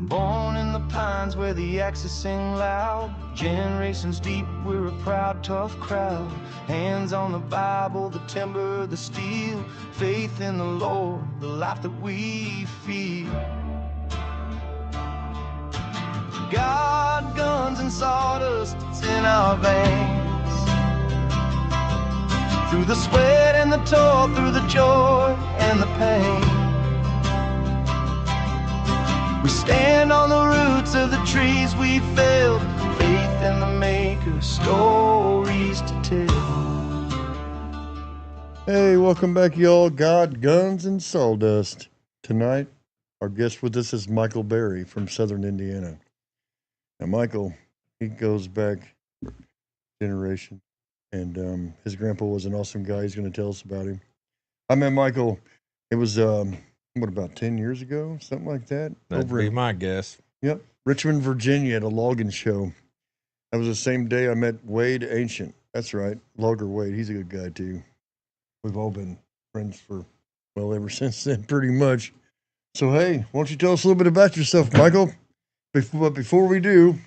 Born in the pines where the axes sing loud. Generations deep, we're a proud, tough crowd. Hands on the Bible, the timber, the steel. Faith in the Lord, the life that we feel. God, guns, and sawdust, it's in our veins. Through the sweat and the toil, through the joy and the pain, we stand on the roots of the trees we felled. Faith in the Maker, stories to tell. Hey, welcome back, y'all. God, guns, and sawdust. Tonight, our guest with us is Michael Bary from Southern Indiana. Now, Michael, he goes back generation, and his grandpa was an awesome guy. He's going to tell us about him. I met Michael, it was, about 10 years ago? Something like that? That'd be my guess. Yep. Richmond, Virginia at a logging show. That was the same day I met Wade Ancient. That's right. Logger Wade. He's a good guy, too. We've all been friends for, well, ever since then, pretty much. So, hey, why don't you tell us a little bit about yourself, Michael? But before we do,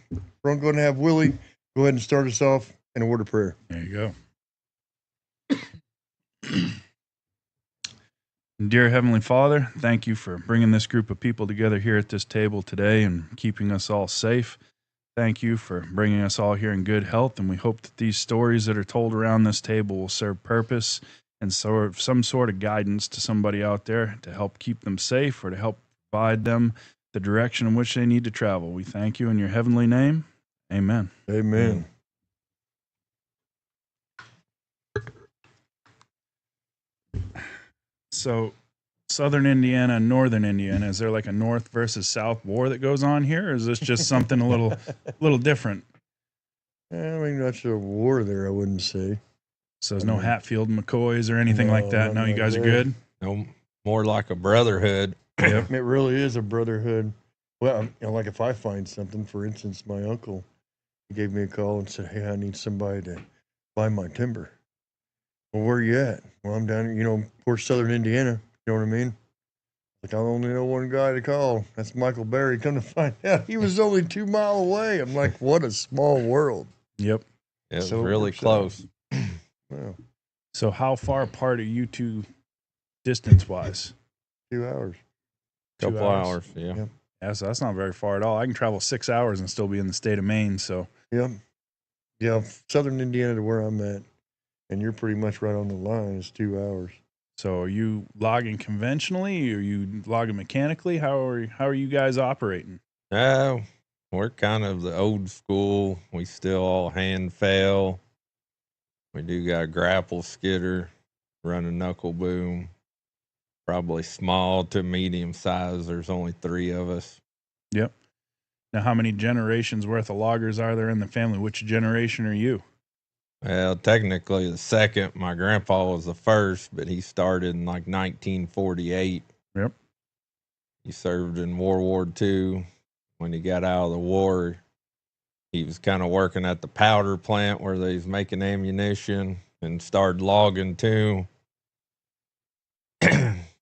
we're going to have Willie go ahead and start us off in a word of prayer. There you go. Dear Heavenly Father, thank you for bringing this group of people together here at this table today and keeping us all safe. Thank you for bringing us all here in good health, and we hope that these stories that are told around this table will serve purpose and serve some sort of guidance to somebody out there to help keep them safe or to help provide them the direction in which they need to travel. We thank you in your heavenly name. Amen. Amen. So, Southern Indiana and Northern Indiana, is there like a North versus South war that goes on here? Or is this just something a little different? I mean, that's a war there, I wouldn't say. So there's no Hatfield McCoys or anything like that? No, you guys are good? No, more like a brotherhood. Yep. It really is a brotherhood. Well, like if I find something, for instance, my uncle, he gave me a call and said, hey, I need somebody to buy my timber. Well, where are you at? Well, I'm down, poor Southern Indiana. You know what I mean? Like, I only know one guy to call. That's Michael Bary. Come to find out, he was only 2 miles away. I'm like, what a small world. Yep. It was really close. Wow. So how far apart are you two distance-wise? 2 hours. Couple hours, yeah. Yep. Yeah, so that's not very far at all. I can travel 6 hours and still be in the state of Maine, so. Yep. Yeah, Southern Indiana to where I'm at. And you're pretty much right on the line. It's 2 hours. So are you logging conventionally? Or are you logging mechanically? How are you guys operating? We're kind of the old school. We still all hand fell. We do got a grapple skidder, run a knuckle boom. Probably small to medium size. There's only 3 of us. Yep. Now, how many generations worth of loggers are there in the family? Which generation are you? Well, technically the second. My grandpa was the first, but he started in like 1948. Yep. He served in World War II. When he got out of the war, he was kind of working at the powder plant where they was making ammunition and started logging too.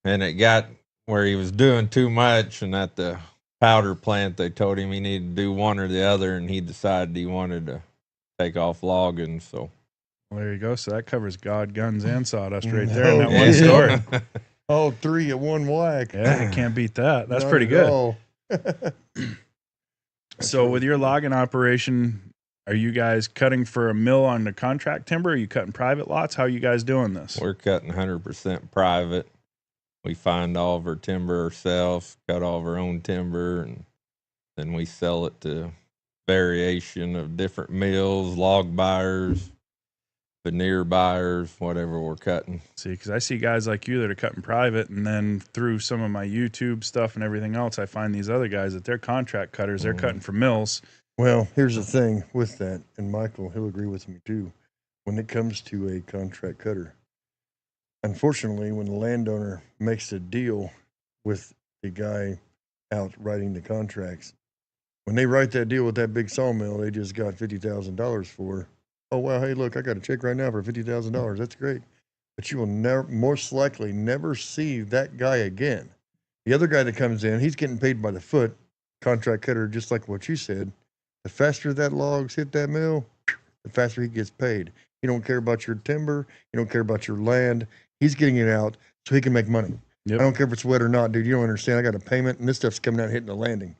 And it got where he was doing too much, and at the powder plant they told him he needed to do one or the other, and he decided he wanted to take off logging. So well, there you go. So that covers God, guns, and sawdust right there in that one story. All 3 at one whack. Yeah, you can't beat that. That's Not pretty at good. So with your logging operation, are you guys cutting for a mill on the contract timber? Are you cutting private lots? How are you guys doing this? we're cutting 100% private. We find all of our timber ourselves, cut all of our own timber, and then we sell it to variation of different mills, log buyers, veneer buyers, whatever we're cutting. See, because I see guys like you that are cutting private, and then through some of my YouTube stuff and everything else, I find these other guys that they're contract cutters. They're cutting for mills. Well, here's the thing with that, and Michael, he'll agree with me too. When it comes to a contract cutter, unfortunately, when the landowner makes a deal with the guy out writing the contracts, when they write that deal with that big sawmill they just got $50,000 for, oh, wow, hey, look, I got a check right now for $50,000. That's great. But you will never, most likely never see that guy again The other guy that comes in, he's getting paid by the foot, contract cutter, just like what you said. The faster that logs hit that mill, the faster he gets paid. You don't care about your timber. You don't care about your land. He's getting it out so he can make money. Yep. I don't care if it's wet or not, dude. You don't understand. I got a payment, and this stuff's coming out hitting the landing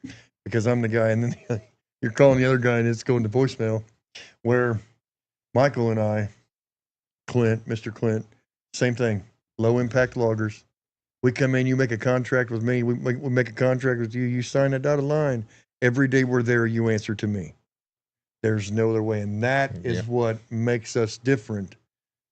because I'm the guy. And then you're calling the other guy, and it's going to voicemail. Where Michael and I, Mr. Clint, same thing. Low impact loggers. We come in, you make a contract with me. We make a contract with you. You sign a dotted line. Every day we're there, you answer to me. There's no other way. And that is what makes us different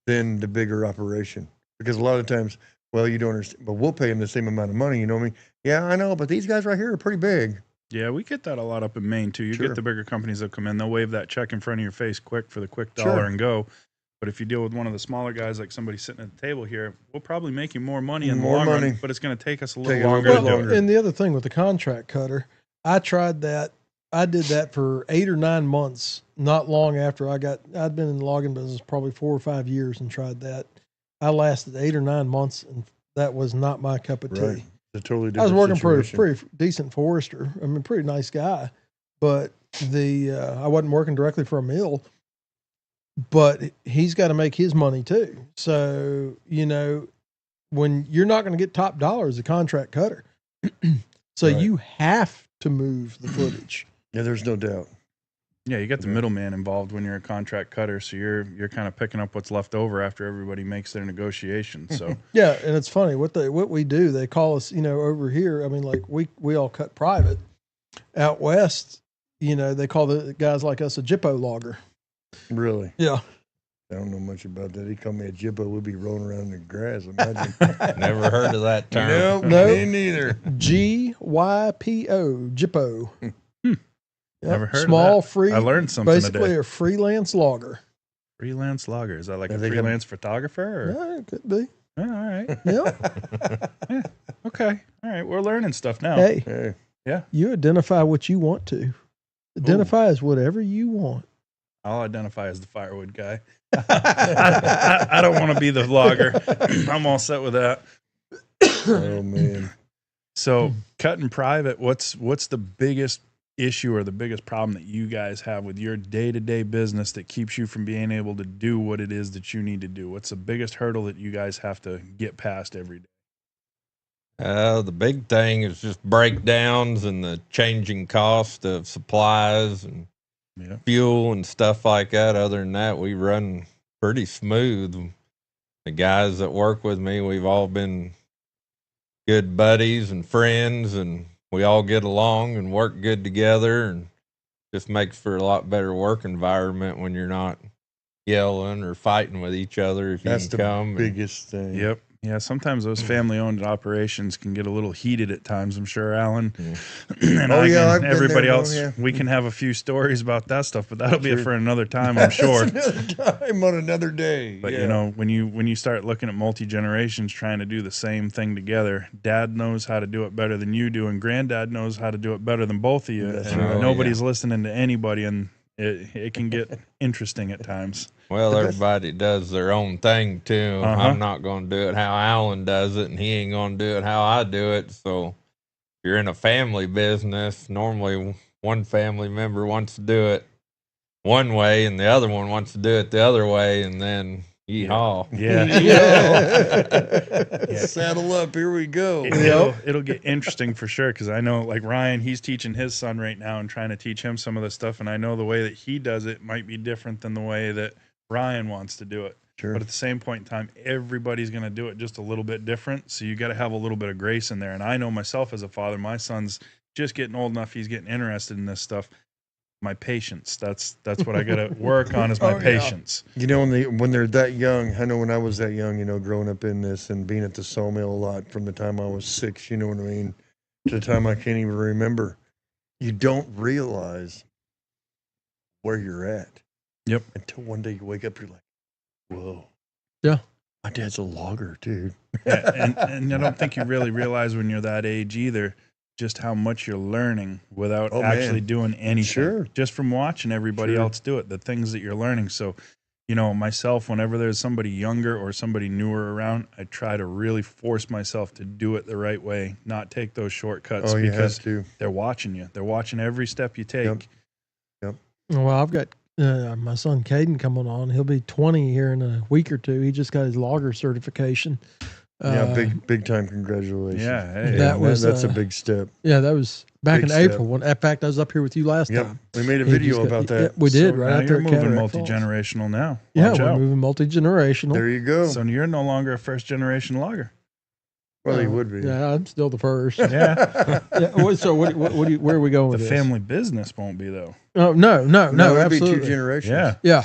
than the bigger operation. Because a lot of times, well, you don't understand, but we'll pay them the same amount of money. You know what I mean? Yeah, I know, but these guys right here are pretty big. Yeah, we get that a lot up in Maine, too. You get the bigger companies that come in. They'll wave that check in front of your face quick for the quick dollar and go. But if you deal with one of the smaller guys, like somebody sitting at the table here, we'll probably make you more money in the long run, but it's going to take us a little longer to do it. And the other thing with the contract cutter, I tried that. I did that for 8 or 9 months, not long after I'd been in the logging business probably 4 or 5 years and tried that. I lasted 8 or 9 months, and that was not my cup of tea. Right. It's a totally different I was working for a situation. pretty decent forester. I mean, pretty nice guy, but I wasn't working directly for a mill. But he's got to make his money too. So, you know, when you're not going to get top dollar as a contract cutter, so you have to move the footage. Yeah, there's no doubt. Yeah, you got the middleman involved when you're a contract cutter, so you're kind of picking up what's left over after everybody makes their negotiations. So yeah, and it's funny what we do. They call us, you know, over here. I mean, like we all cut private. Out west, you know, they call the guys like us a jippo logger. Really? Yeah. I don't know much about that. He called me a jippo. We'd be rolling around in the grass. Imagine. Never heard of that term. No, me neither. GYPO, jippo. Yep. Never heard Small, of that. free. I learned something basically today. A freelance logger. Freelance logger. Is that like a freelance photographer? Or? Yeah, it could be. Yeah, all right. Yeah. Okay. All right. We're learning stuff now. Hey. Yeah. You identify what you want to. Identify as whatever you want. I'll identify as the firewood guy. I don't want to be the logger. I'm all set with that. Oh man. So cutting private, what's the biggest issue or the biggest problem that you guys have with your day-to-day business that keeps you from being able to do what it is that you need to do? What's the biggest hurdle that you guys have to get past every day? The big thing is just breakdowns and the changing cost of supplies and fuel and stuff like that. Other than that, we run pretty smooth. The guys that work with me, we've all been good buddies and friends, and we all get along and work good together, and just makes for a lot better work environment when you're not yelling or fighting with each other. If That's you can the come biggest thing. Yep. Yeah, sometimes those family-owned operations can get a little heated at times, I'm sure, Alan. Yeah. And everybody else, we can have a few stories about that stuff, but that'll be for another time, I'm sure. Another time on another day. But you know, when you start looking at multi-generations trying to do the same thing together, Dad knows how to do it better than you do, and Granddad knows how to do it better than both of you. That's and right. nobody's listening to anybody, and it can get interesting at times. Well, everybody does their own thing too. I'm not going to do it how Alan does it, and he ain't going to do it how I do it. So if you're in a family business, normally one family member wants to do it one way and the other one wants to do it the other way, and then yeehaw. Yeah. Saddle up. Here we go. It'll get interesting for sure, because I know, like Ryan, he's teaching his son right now and trying to teach him some of this stuff, and I know the way that he does it might be different than the way that Ryan wants to do it. Sure. But at the same point in time, everybody's going to do it just a little bit different, so you got to have a little bit of grace in there. And I know myself as a father, my son's just getting old enough, he's getting interested in this stuff. My patience, that's what I got to work on, is my patience. You know, when they're that young, I know when I was that young, you know, growing up in this and being at the sawmill a lot from the time I was 6, you know what I mean, to the time I can't even remember, you don't realize where you're at. Yep. Until one day you wake up, you're like, whoa. Yeah. My dad's a logger, dude. and I don't think you really realize when you're that age either just how much you're learning without actually doing anything. Sure. Just from watching everybody else do it, the things that you're learning. So myself, whenever there's somebody younger or somebody newer around, I try to really force myself to do it the right way, not take those shortcuts because they're watching you. They're watching every step you take. Yep. Well, I've got my son Caden coming on. He'll be 20 here in a week or two. He just got his logger certification. Big time congratulations. Yeah, hey, that's a big step. Yeah, that was back Big in step. April. In fact, I was up here with you last time. We made a video about that. Yeah, we did, right now out there you're at moving Cataract Falls. multi-generational now. Yeah, Watch we're out. moving multi-generational. There you go. So you're no longer a first-generation logger. Well, he would be. Yeah, I'm still the first. Yeah. So where are we going The with this? family business won't be, though. Oh, no, That'd be absolutely. 2 generations. Yeah. Yeah.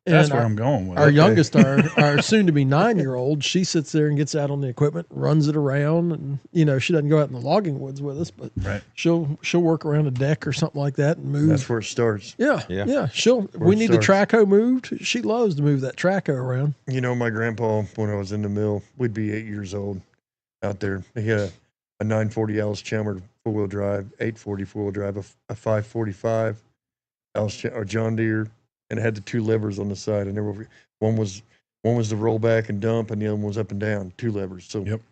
That's And where I'm going with Our it. youngest, our soon-to-be 9-year-old, she sits there and gets out on the equipment, runs it around, and she doesn't go out in the logging woods with us, but Right. she'll work around a deck or something like that and move. That's where it starts. Yeah. We need the traco moved. She loves to move that traco around. My grandpa, when I was in the mill, we'd be 8 years old out there. He had a 940 Alice Chalmers 4-wheel drive, 840 4-wheel drive, a 545 Alice or John Deere, and it had the 2 levers on the side. And one was the roll back and dump, and the other one was up and down, 2 levers. So, them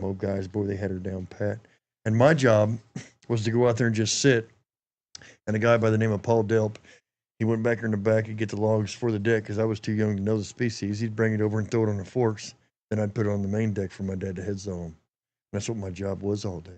old guys, boy, they had her down pat. And my job was to go out there and just sit. And a guy by the name of Paul Delp, he went back in the back, he'd get the logs for the deck because I was too young to know the species. He'd bring it over and throw it on the forks. Then I'd put it on the main deck for my dad to heads on. That's what my job was all day.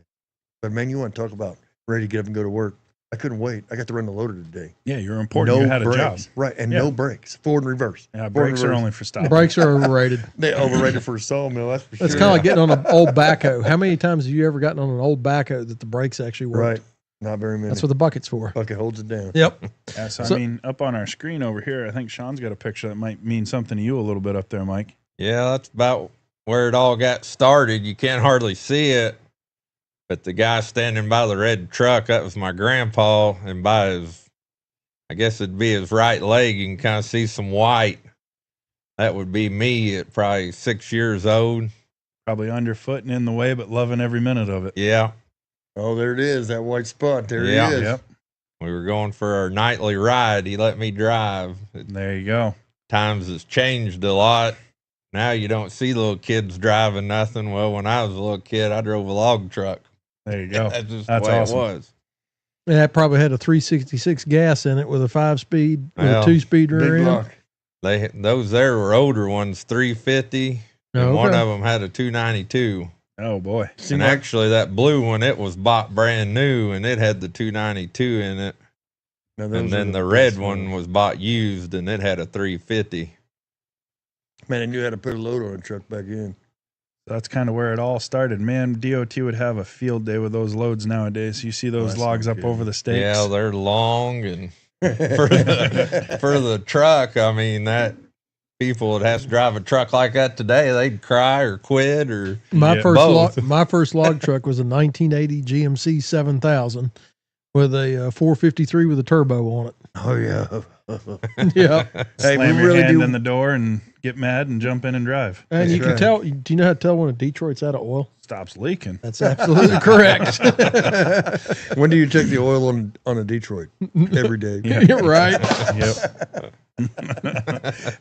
But, man, you want to talk about ready to get up and go to work. I couldn't wait. I got to run the loader today. Yeah, you're important. You had a job. Right, and no brakes. Forward and reverse. Yeah, brakes are only for stopping. Brakes are overrated. They overrated for a sawmill, that's for sure. It's kind of like getting on an old backhoe. How many times have you ever gotten on an old backhoe that the brakes actually work? Right, not very many. That's what the bucket's for. Bucket holds it down. Yep. Yeah, so, I mean, up on our screen over here, I think Sean's got a picture that might mean something to you a little bit up there, Mike. Yeah, that's about where it all got started. You can't hardly see it, but the guy standing by the red truck, that was my grandpa, and by his, I guess it'd be his right leg, you can kind of see some white. That would be me at probably 6 years old. Probably underfoot and in the way, but loving every minute of it. Yeah. Oh, there it is, that white spot. There Yeah. it is. Yep. We were going for our nightly ride. He let me drive. There you go. Times has changed a lot. Now you don't see little kids driving nothing. Well, when I was a little kid, I drove a log truck. There you go. That's just That's the way awesome. it was. And that probably had a 366 gas in it with a 5-speed, with Well, a 2-speed Big rear end. block. Those there were older ones, 350, and Oh, one okay. of them had a 292. Oh, boy. See, And my- actually, that blue one, it was bought brand new, and it had the 292 in it. now those And are then the best red one was bought used, and it had a 350. Man, I knew how to put a load on a truck back in. That's kind of where it all started. Man, DOT would have a field day with those loads nowadays. You see those that's logs no up kidding. over the stakes. Yeah, they're long, and for the truck, I mean, that people that has to drive a truck like that today, they'd cry or quit or My Yeah, first log truck was a 1980 GMC 7000 with a 453 with a turbo on it. Oh, yeah. Yeah. Hey, Slam we your really hand do- in the door and get mad and jump in and drive. And you That's can right. tell, do you know how to tell when a Detroit's out of oil? Stops leaking. That's absolutely correct. When do you check the oil on a Detroit? Every day. Yeah. You're right. Yep.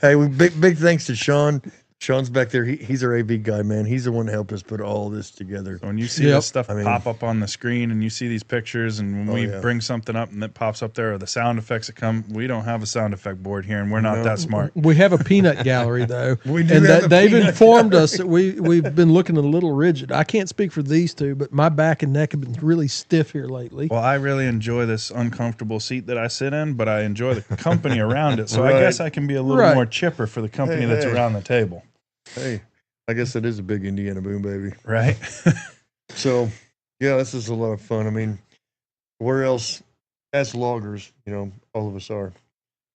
Hey, big thanks to Sean. Sean's back there. He's our AV guy, man. He's the one that helped us put all this together. So when you see Yep. this stuff I mean- pop up on the screen and you see these pictures and when Oh, we yeah. bring something up and it pops up there or the sound effects that come, we don't have a sound effect board here and we're not No. that smart. We have a peanut gallery though. We do And have that a they've peanut informed gallery. us that we've been looking a little rigid. I can't speak for these two, but my back and neck have been really stiff here lately. Well, I really enjoy this uncomfortable seat that I sit in, but I enjoy the company around it. So Right. I guess I can be a little Right. more chipper for the company Hey, that's hey. around the table. Hey, I guess it is a big Indiana boom, baby. Right? So, yeah, this is a lot of fun. I mean, where else, as loggers, all of us are,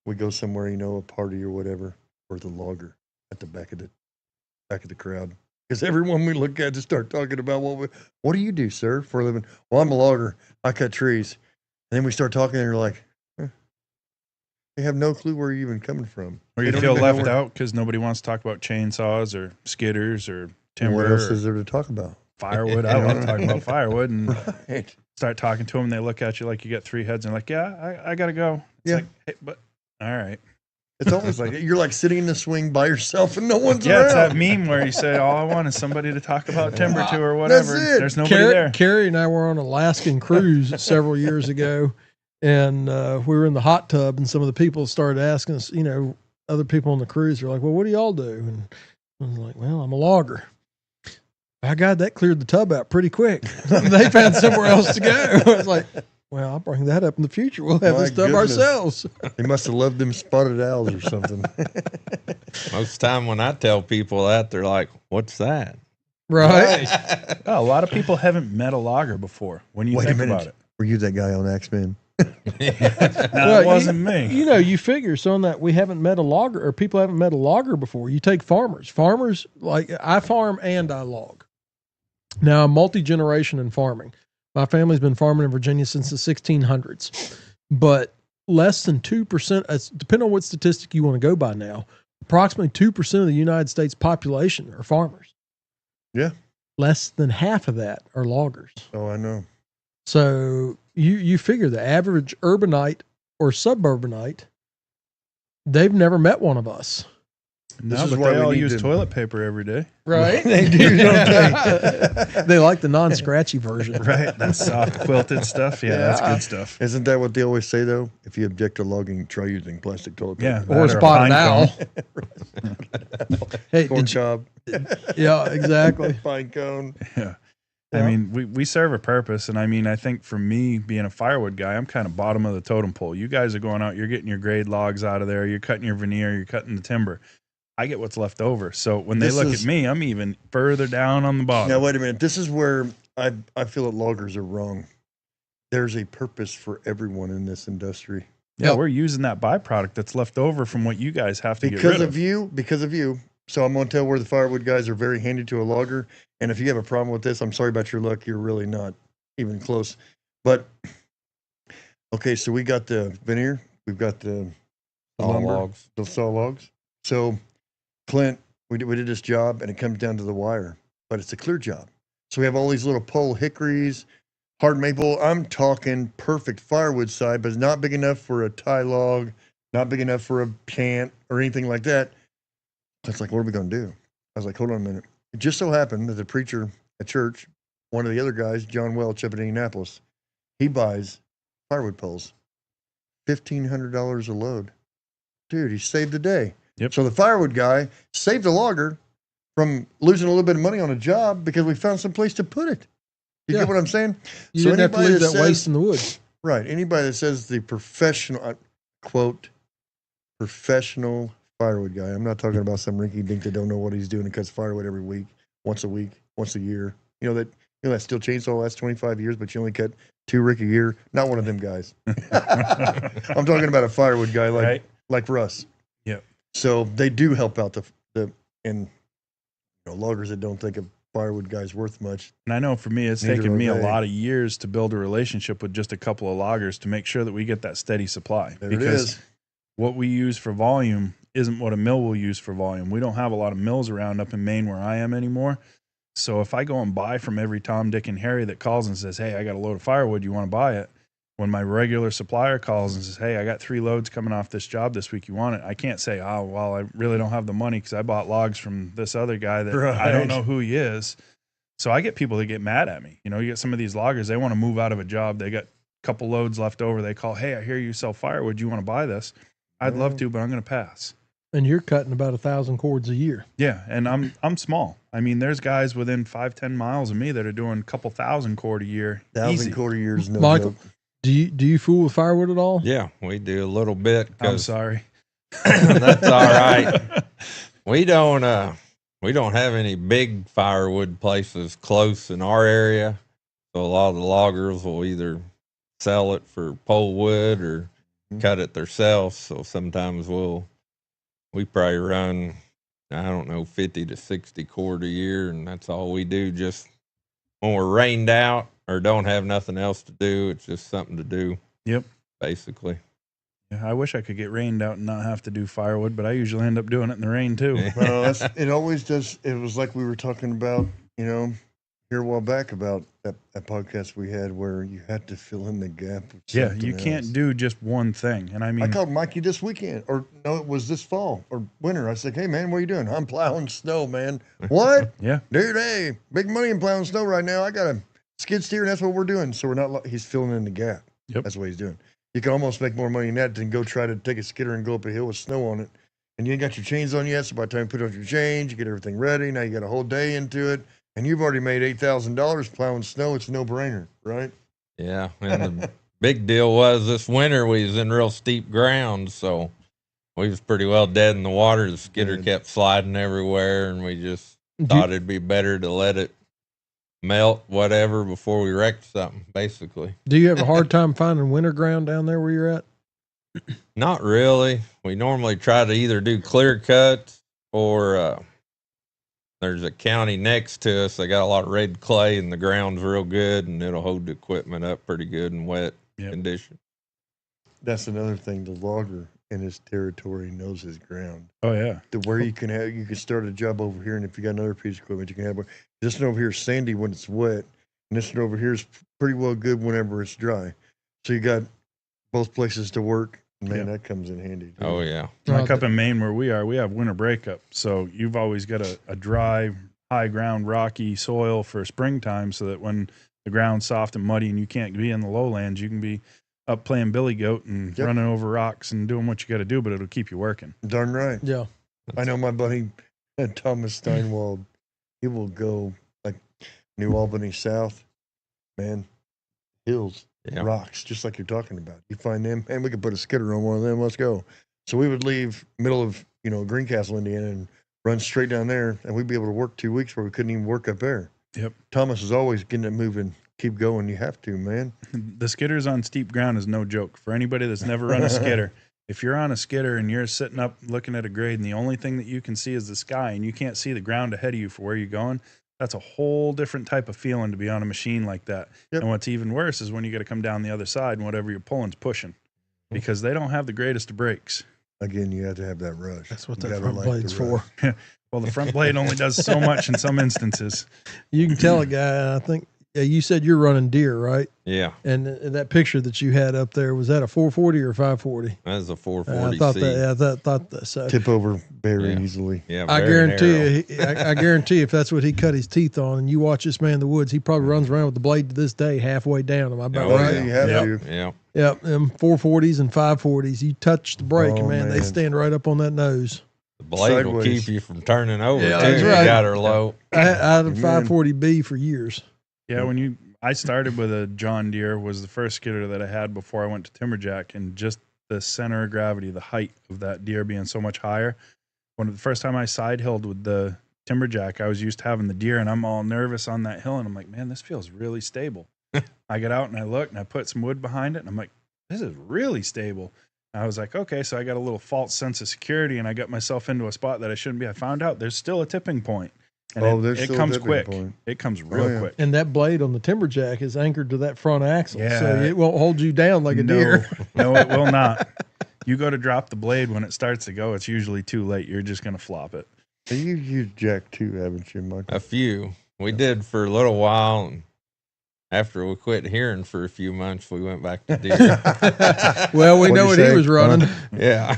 we go somewhere, a party or whatever, or the logger at the back of the crowd. Because everyone we look at just start talking about what do you do, sir, for a living? Well, I'm a logger. I cut trees. And then we start talking and you're like, they have no clue where you're even coming from. Or They you don't feel even know left where- out because nobody wants to talk about chainsaws or skidders or And timber what else or is there to talk about? firewood. I don't want to talk about firewood and Right. start talking to them. And they look at you like you got three heads and like, yeah, I got to go. It's Yeah. like, hey, but all right. It's always like you're like sitting in the swing by yourself and no one's Yeah, it's that around. meme where you say, all I want is somebody to talk about timber to or whatever. That's it. There's nobody there. Carrie and I were on an Alaskan cruise several years ago, and we were in the hot tub, and some of the people started asking us, other people on the cruise are like, well, what do y'all do? And I was like, well, I'm a logger. By God, that cleared the tub out pretty quick. They found somewhere else to go. I was like, well, I'll bring that up in the future. We'll have My this tub goodness. ourselves. They must have loved them spotted owls or something. Most time when I tell people that, they're like, "What's that?" Right. Oh, a lot of people haven't met a logger before when you Wait a think minute. about it. Were you that guy on Axeman? No, it wasn't me. You figure so on that we haven't met a logger, or people haven't met a logger before. You take farmers. Farmers, like I farm and I log. Now I'm multi-generation in farming. My family's been farming in Virginia since the 1600s, but less than 2%, depending on what statistic you want to go by now, approximately 2% of the United States population are farmers. Yeah. Less than half of that are loggers. Oh, I know. So you figure the average urbanite or suburbanite, they've never met one of us. No, is but why they we all need use to- toilet paper every day. Right? They do, don't they? They like the non-scratchy version. Right. That soft quilted stuff. Yeah, that's Yeah. good stuff. Isn't that what they always say, though? If you object to logging, try using plastic toilet Yeah. paper. Or a that spotted pine owl. cone. Hey, Corn did you, cob, yeah, exactly. pine cone. Yeah. Yeah. I mean, we serve a purpose. And I mean, I think for me being a firewood guy, I'm kind of bottom of the totem pole. You guys are going out, you're getting your grade logs out of there, you're cutting your veneer, you're cutting the timber. I get what's left over. So when they This look is- at me, I'm even further down on the bottom. Now, wait a minute. This is where I feel that loggers are wrong. There's a purpose for everyone in this industry. Yeah, Yep. we're using that byproduct that's left over from what you guys have to get Because rid of you, because of you. So I'm going to tell where the firewood guys are very handy to a logger. And if you have a problem with this, I'm sorry about your luck. You're really not even close. But, okay, so we got the veneer. We've got the Saw lumber, logs. the saw logs. So, Clint, we did this job, and it comes down to the wire. But it's a clear job. So we have all these little pole hickories, hard maple. I'm talking perfect firewood side, but it's not big enough for a tie log, not big enough for a cant or anything like that. It's like, what are we going to do? I was like, hold on a minute. It just so happened that the preacher at church, one of the other guys, John Welch up in Indianapolis, he buys firewood poles, $1,500 a load. Dude, he saved the day. Yep. So the firewood guy saved the logger from losing a little bit of money on a job because we found some place to put it. You Yeah. get what I'm saying? You So didn't have to anybody leave that that waste says- in the woods. Right. Anybody that says the professional, quote, professional firewood guy. I'm not talking about some rinky dink that don't know what he's doing and cuts firewood every week, once a year. You know that steel chainsaw lasts 25 years, but you only cut 2 rick a year. Not one of them guys. I'm talking about a firewood guy Right. like Russ. Yep. So they do help out and loggers that don't think a firewood guy's worth much. And I know for me, it's Neither taken are me a they. lot of years to build a relationship with just a couple of loggers to make sure that we get that steady supply. There because it is. what we use for volume isn't what a mill will use for volume. We don't have a lot of mills around up in Maine where I am anymore. So if I go and buy from every Tom, Dick, and Harry that calls and says, hey, I got a load of firewood, you want to buy it? When my regular supplier calls and says, hey, I got 3 loads coming off this job this week, you want it? I can't say, oh, well, I really don't have the money because I bought logs from this other guy that I don't Right. know who he is. So I get people that get mad at me. You know, you get some of these loggers, they want to move out of a job. They got a couple loads left over. They call, hey, I hear you sell firewood. You want to buy this? I'd love to, but I'm going to pass. And you're cutting about 1,000 cords a year. Yeah, and I'm small. I mean, there's guys within 5-10 miles of me that are doing a couple thousand cord a year. 1,000 Easy. quarter years, no Michael, joke. do you fool with firewood at all? Yeah, we do a little bit I'm because sorry. that's all right. We don't have any big firewood places close in our area, so a lot of the loggers will either sell it for pole wood or cut it themselves. So sometimes we probably run, I don't know, 50 to 60 cord a year, and that's all we do. Just when we're rained out or don't have nothing else to do, it's just something to do. Yep. Basically. Yeah, I wish I could get rained out and not have to do firewood, but I usually end up doing it in the rain too. Yeah. Well, it always does. It was like we were talking about, here a while back about that podcast we had where you had to fill in the gap. With Yeah, something you can't else. do just one thing. And I I mean, called Mikey this weekend, or no, it was this fall or winter. I said, "Hey man, what are you doing?" "I'm plowing snow, man." "What?" yeah, "Dude, hey, big money in plowing snow right now. I got a skid steer, and that's what we're doing." So we're not. He's filling in the gap. Yep. That's what he's doing. You can almost make more money than that than go try to take a skidder and go up a hill with snow on it, and you ain't got your chains on yet. So by the time you put on your chains, you get everything ready. Now you got a whole day into it, and you've already made $8,000 plowing snow. It's a no-brainer, right? Yeah, and the big deal was this winter we was in real steep ground, so we was pretty well dead in the water. The skidder Dead. kept sliding everywhere, and we just Do thought you, it'd be better to let it melt, whatever, before we wrecked something, basically. do you have a hard time finding winter ground down there where you're at? Not really. We normally try to either do clear cuts or there's a county next to us. They got a lot of red clay, and the ground's real good, and it'll hold the equipment up pretty good in wet Yep. condition. That's another thing. The logger in his territory knows his ground. oh yeah, To where you can start a job over here, and if you got another piece of equipment, you can have one. This one over here is sandy when it's wet, and this one over here is pretty well good whenever it's dry. So you got both places to work. Man, Yeah. that comes in handy. too. Oh, yeah. like up in Maine where we are, we have winter breakup. So you've always got a dry, high ground, rocky soil for springtime, so that when the ground's soft and muddy and you can't be in the lowlands, you can be up playing billy goat and Yep. running over rocks and doing what you got to do, but it'll keep you working. Darn right. Yeah. I know my buddy Thomas Steinwald. He will go like New Albany South, man, hills, Yeah. rocks, just like you're talking about. You find them, and we could put a skidder on one of them. Let's go. So we would leave middle of Greencastle, Indiana, and run straight down there, and we'd be able to work 2 weeks where we couldn't even work up there. Yep. Thomas is always getting it moving. Keep going. You have to, man. The skidders on steep ground is no joke. For anybody that's never run a skidder, if you're on a skidder and you're sitting up looking at a grade and the only thing that you can see is the sky and you can't see the ground ahead of you for where you're going, that's a whole different type of feeling to be on a machine like that. Yep. And what's even worse is when you got to come down the other side and whatever you're pulling's pushing, because they don't have the greatest of brakes. Again, you have to have that rush. That's what You that gotta front like the blade's for. rush. Well, the front blade only does so much in some instances. You can tell a guy, I think, yeah, you said you're running deer, right? Yeah. And that picture that you had up there, was that a 440 or 540? That was a I 440 thought C. that. Yeah, I thought that. So Tip over very Yeah. easily. Yeah, I very guarantee narrow. you, I guarantee if that's what he cut his teeth on, and you watch this man in the woods, he probably runs around with the blade to this day halfway down. Am I about Oh, Oh, right? yeah, you have Yep. to. Yeah. Yep, them 440s and 540s. You touch the brake, Oh, and man, they man. stand right up on that nose. The blade will Sideways. keep you from turning over, Yeah, too. that's You right. got her low. I had a Amen. 540B for years. Yeah, I started with a John Deere, was the first skidder that I had before I went to Timberjack, and just the center of gravity, the height of that Deere being so much higher. When the first time I side hilled with the Timberjack, I was used to having the Deere, and I'm all nervous on that hill, and I'm like, man, this feels really stable. I get out and I look and I put some wood behind it, and I'm like, this is really stable. And I was like, okay, so I got a little false sense of security, and I got myself into a spot that I shouldn't be. I found out there's still a tipping point, and There's it still a comes tipping quick. point. It comes real yeah. quick. And that blade on the Timberjack is anchored to that front axle, so Yeah. it won't hold you down like a deer. No, it will not. You go to drop the blade when it starts to go, it's usually too late. You're just going to flop it. You've used Jack too, haven't you, Michael? A few. We did for a little while, and after we quit hearing for a few months, we went back to deer. Well, we What'd know you what say? he was running. Yeah.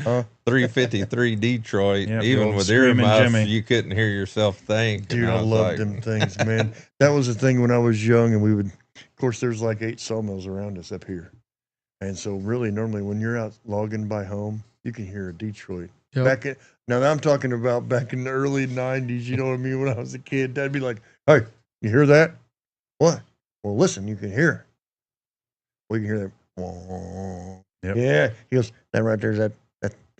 Huh? 353 Detroit. Yeah, the Even old with Screaming earmuffs, Jimmy. you couldn't hear yourself think. Dude, And I was love like, them things, man. That was the thing when I was young, and we would, of course, there's like 8 sawmills around us up here. And so really, normally when you're out logging by home, you can hear a Detroit. Yep. Now I'm talking about back in the early 90s, you know what I mean? When I was a kid, Dad'd be like, hey, you hear that? What? Well, listen, you can hear it. We can hear that. Yep. Yeah. He goes, that right there's that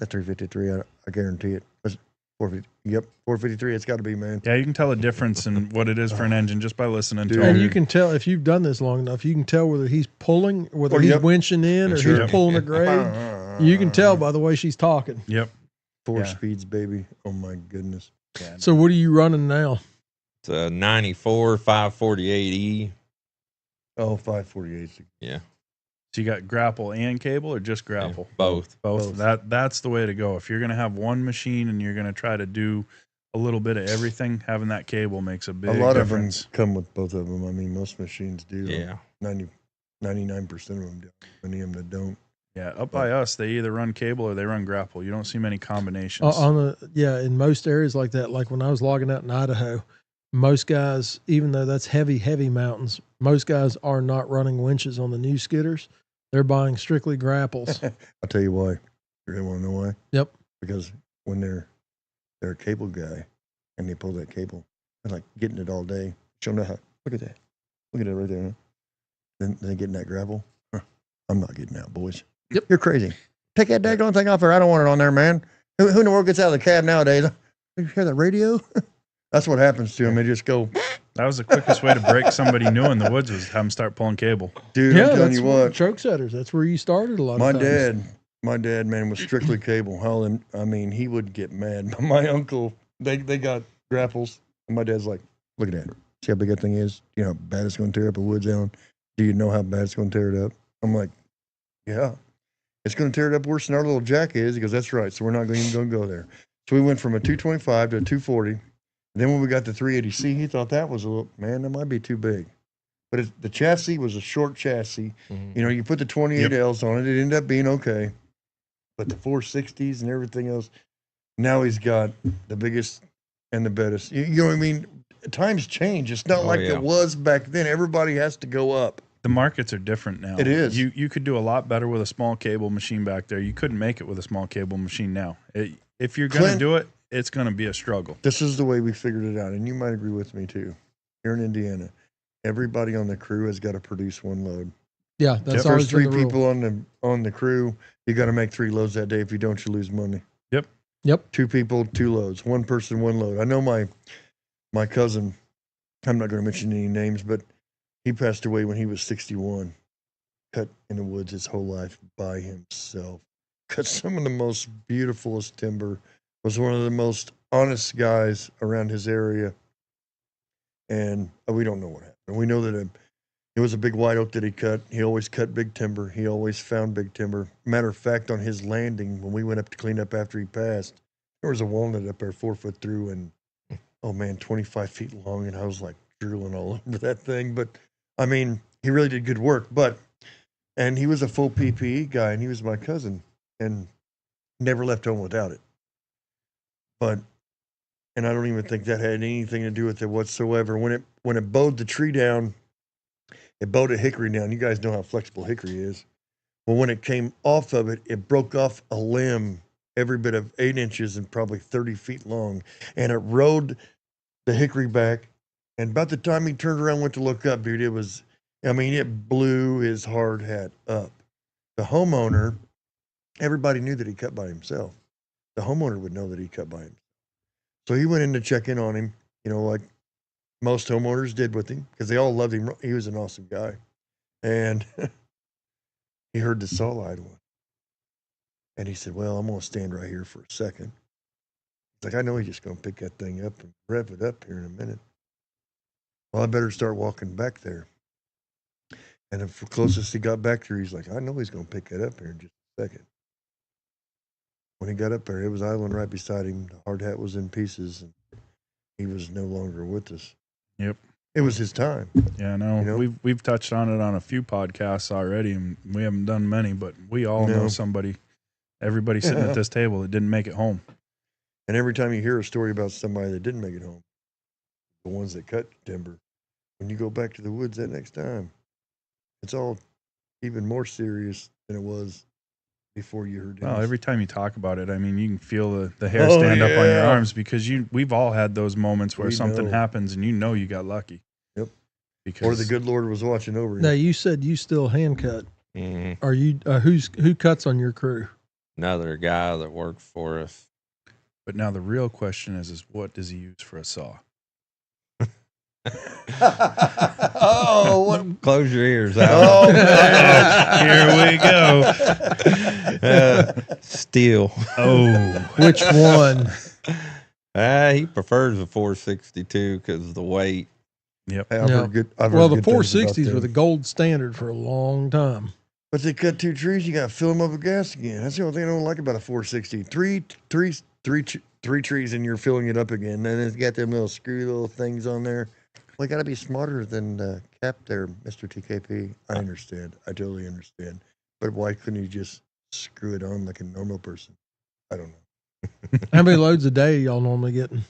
353. I guarantee it. That's 450. Yep, 453. It's got to be, man. Yeah, you can tell a difference in what it is for an engine just by listening to Dude. it. And you can tell, if you've done this long enough, you can tell whether he's pulling, whether Oh, he's yep. winching in or Sure. he's pulling a grade. You can tell by the way she's talking. Yep. 4 Yeah. speeds, baby. Oh my goodness. Yeah. So what are you running now? It's a 94 548E. Oh, 548. Yeah. So you got grapple and cable or just grapple? Both. Both. Both. That's the way to go. If you're going to have one machine and you're going to try to do a little bit of everything, having that cable makes a big A lot difference. of them come with both of them. I mean, most machines do. Yeah. 99% of them do. Many of them that don't. Yeah, up by us, they either run cable or they run grapple. You don't see many combinations. In most areas like that, like when I was logging out in Idaho, most guys, even though that's heavy mountains, most guys are not running winches on the new skidders. They're buying strictly grapples. I'll tell you why. You really want to know why? Yep. Because when they're a cable guy and they pull that cable, they're like getting it all day. Show them how. Look at that. Look at it right there. Huh? Then they getting that gravel. Huh. I'm not getting out, boys. Yep. You're crazy. Take that daggone thing off there. I don't want it on there, man. Who in the world gets out of the cab nowadays? You hear that radio? That's what happens to them. They just go. That was the quickest way to break somebody new in the woods was have them start pulling cable. Dude, I'm telling you what. Choke setters. That's where you started a lot of times. My dad, man, was strictly cable. I mean, he would get mad. My uncle, they got grapples. And my dad's like, look at that. See how big that thing is? You know how bad it's going to tear up a wood zone? Do you know how bad it's going to tear it up? I'm like, yeah. It's going to tear it up worse than our little jack is. He goes, that's right. So we're not even going to go there. So we went from a 225 to a 240. And then when we got the 380C, he thought that was a little, man, that might be too big. But the chassis was a short chassis. Mhm. You know, you put the 28Ls on it. It ended up being okay. But the 460s and everything else, now he's got the biggest and the baddest. You know what I mean? Times change. It's not like yeah. it was back then. Everybody has to go up. The markets are different now. It is. You could do a lot better with a small cable machine back there. You couldn't make it with a small cable machine now. If you're going to do it, it's going to be a struggle. This is the way we figured it out, and you might agree with me too. Here in Indiana, everybody on the crew has got to produce one load. Yeah, that's If always there's three been the rule. people on the crew, you got to make 3 loads that day. If you don't, you lose money. Yep. 2 people, 2 loads. 1 person, 1 load. I know my cousin, I'm not going to mention any names, but he passed away when he was 61. Cut in the woods his whole life by himself. Cut some of the most beautifulest timber. Was one of the most honest guys around his area. And we don't know what happened. We know that it was a big white oak that he cut. He always cut big timber. He always found big timber. Matter of fact, on his landing, when we went up to clean up after he passed, there was a walnut up there 4 foot through and, oh man, 25 feet long. And I was like drooling all over that thing. But I mean, he really did good work. And he was a full PPE guy, and he was my cousin and never left home without it. And I don't even think that had anything to do with it whatsoever. When it bowed the tree down, it bowed a hickory down. You guys know how flexible hickory is. Well, when it came off of it, it broke off a limb every bit of 8 inches and probably 30 feet long. And it rode the hickory back. And about the time he turned around and went to look up, dude, it blew his hard hat up. The homeowner, everybody knew that he cut by himself. The homeowner would know that he cut by himself. So he went in to check in on him, like most homeowners did with him, because they all loved him. He was an awesome guy. And he heard the saw-eyed one. And he said, well, I'm going to stand right here for a second. He's like, I know he's just going to pick that thing up and rev it up here in a minute. Well, I better start walking back there. And the closest he got back there, he's like, I know he's going to pick that up here in just a second. When he got up there, it was idling right beside him. The hard hat was in pieces, and he was no longer with us. Yep. It was his time. Yeah, no, we've touched on it on a few podcasts already, and we haven't done many, but we all know somebody, everybody sitting at this table that didn't make it home. And every time you hear a story about somebody that didn't make it home, the ones that cut timber, when you go back to the woods that next time, it's all even more serious than it was before you heard it. Well, every time you talk about it, I mean, you can feel the hair stand up on your arms, because we've all had those moments where something happens and you got lucky. Yep. Because or the good Lord was watching over you. Now, you said you still hand cut. Mm-hmm. Are you who cuts on your crew? Another guy that worked for us. But now the real question is what does he use for a saw? Oh, what? Close your ears out. Oh, Here we go. Steel. Oh, Which one? He prefers the 462 because of the weight. Yep. Hey, I've Yeah. heard good, I've Well, heard the good things about 460s were them. the gold standard for a long time. But they cut 2 trees, you got to fill them up with gas again. That's the only thing I don't like about a 460. 3 trees and you're filling it up again. And it's got them little screw little things on there. Well, you got to be smarter than Cap there, Mr. TKP. I understand. I totally understand. But why couldn't you just screw it on like a normal person? I don't know. How many loads a day y'all normally getting?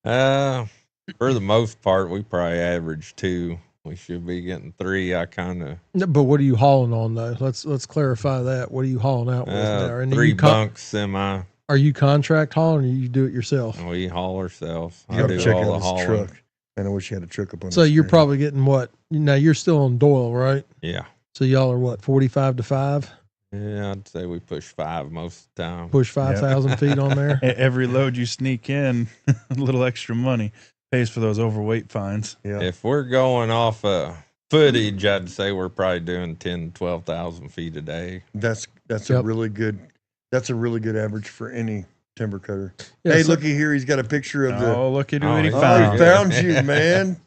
For the most part, we probably average 2. We should be getting 3. I kind of. But what are you hauling on though? Let's clarify that. What are you hauling out with now? And 3 bunks semi. Are you contract hauling or you do it yourself? We haul ourselves. You I gotta do check all the out his hauling. truck. And I wish you had a truck up on So the you're screen. probably getting what? Now you're still on Doyle, right? Yeah. So y'all are what, 45 to 5? Yeah, I'd say we push 5 most of the time. Push 5,000 feet on there? Every load you sneak in, a little extra money pays for those overweight fines. Yeah. If we're going off footage, I'd say we're probably doing 10, 12,000 feet a day. That's Yep. a really good average for any timber cutter. Yeah, Hey, so- looky here. He's got a picture of the. Oh, look at Oh, what he yeah. Oh, found. he found you, man.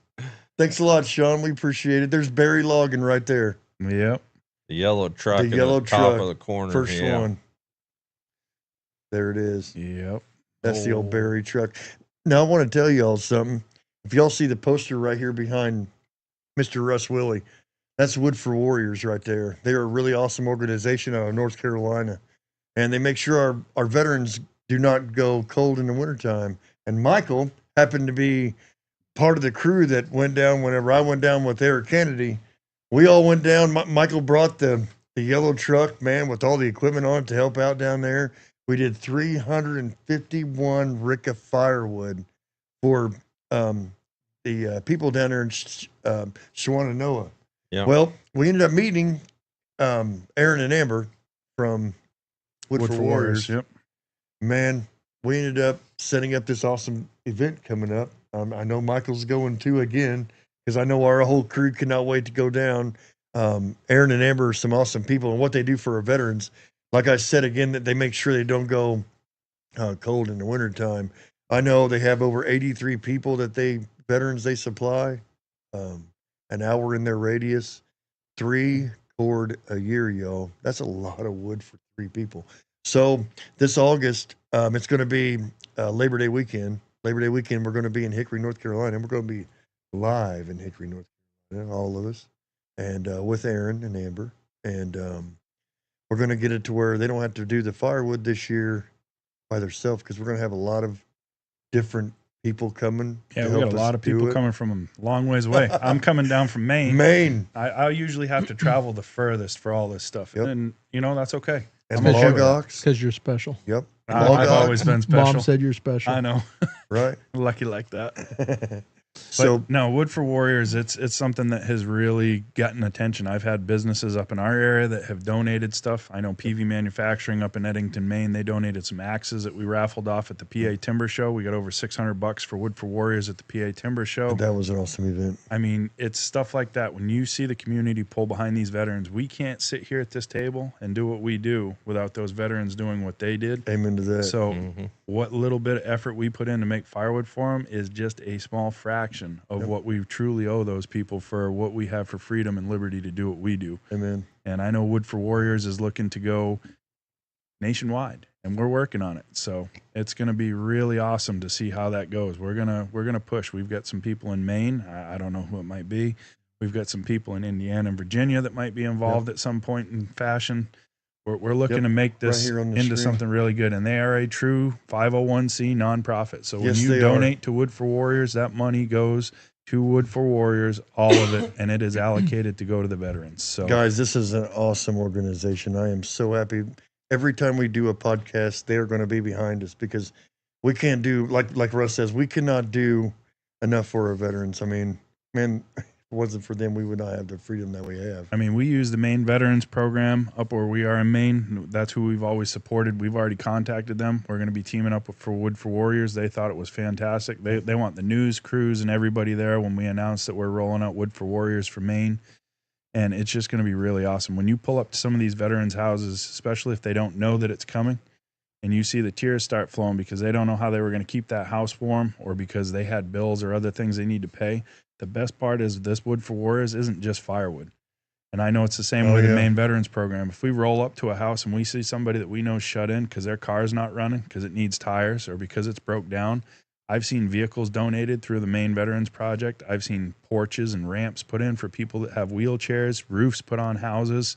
Thanks a lot, Sean. We appreciate it. There's Bary Logging right there. Yep. The yellow truck The at yellow the top truck, of the corner. First yeah. one. There it is. Yep. That's the old Oh. Bary truck. Now, I want to tell y'all something. If y'all see the poster right here behind Mr. Russ Willey, that's Wood for Warriors right there. They're a really awesome organization out of North Carolina. And they make sure our veterans do not go cold in the wintertime. And Michael happened to be part of the crew that went down whenever I went down with Eric Kennedy. We all went down. Michael brought the yellow truck, man, with all the equipment on it to help out down there. We did 351 rick of firewood for the people down there in Shawananoa. Yeah. Well, we ended up meeting Aaron and Amber from Wood for Warriors. Yep. Man, we ended up setting up this awesome event coming up. I know Michael's going too again because I know our whole crew cannot wait to go down. Aaron and Amber are some awesome people, and what they do for our veterans, like I said again, that they make sure they don't go cold in the wintertime. I know they have over 83 people that veterans they supply, an hour in their radius, 3 cord a year, y'all. That's a lot of wood for 3 people. So this August, it's going to be Labor Day weekend. Labor Day weekend, we're going to be in Hickory, North Carolina, and we're going to be live in Hickory, North Carolina, all of us, and with Aaron and Amber. And we're going to get it to where they don't have to do the firewood this year by themselves because we're going to have a lot of different people coming. Yeah, to we help got a us lot of do people it. coming from a long ways away. I'm coming down from Maine. Maine. I usually have to travel the furthest for all this stuff. Yep. And, that's okay. And I'm okay with that. log ox. Because you're special. Yep. I've Log ox. always been special. Mom said you're special. I know. Right. Lucky like that. So But no, Wood for Warriors, it's something that has really gotten attention. I've had businesses up in our area that have donated stuff. I know PV Manufacturing up in Eddington, Maine, they donated some axes that we raffled off at the PA Timber Show. We got over $600 for Wood for Warriors at the PA Timber Show. that was an awesome event. I mean, it's stuff like that. When you see the community pull behind these veterans, we can't sit here at this table and do what we do without those veterans doing what they did. Amen to that. So what little bit of effort we put in to make firewood for them is just a small fraction of what we truly owe those people for what we have for freedom and liberty to do what we do. Amen. And I know Wood for Warriors is looking to go nationwide, and we're working on it. So it's going to be really awesome to see how that goes. We're gonna push. We've got some people in Maine. I don't know who it might be. We've got some people in Indiana and Virginia that might be involved at some point in fashion. We're looking to make this here on the into screen. something really good. And they are a true 501c nonprofit. So when Yes, you they are. donate to Wood for Warriors, that money goes to Wood for Warriors, all of it, and it is allocated to go to the veterans. So Guys, this is an awesome organization. I am so happy. Every time we do a podcast, they are going to be behind us because we can't do, like Russ says, we cannot do enough for our veterans. I mean, man, if it wasn't for them, we would not have the freedom that we have. I mean, we use the Maine Veterans Program up where we are in Maine. That's who we've always supported. We've already contacted them. We're going to be teaming up for Wood for Warriors. They thought it was fantastic. They want the news crews and everybody there when we announce that we're rolling out Wood for Warriors for Maine. And it's just going to be really awesome. When you pull up to some of these veterans' houses, especially if they don't know that it's coming, and you see the tears start flowing because they don't know how they were going to keep that house warm or because they had bills or other things they need to pay. The best part is this Wood for Warriors isn't just firewood. And I know it's the same with the Maine Veterans Program. If we roll up to a house and we see somebody that we know shut in because their car's not running, because it needs tires, or because it's broke down, I've seen vehicles donated through the Maine Veterans Project. I've seen porches and ramps put in for people that have wheelchairs, roofs put on houses.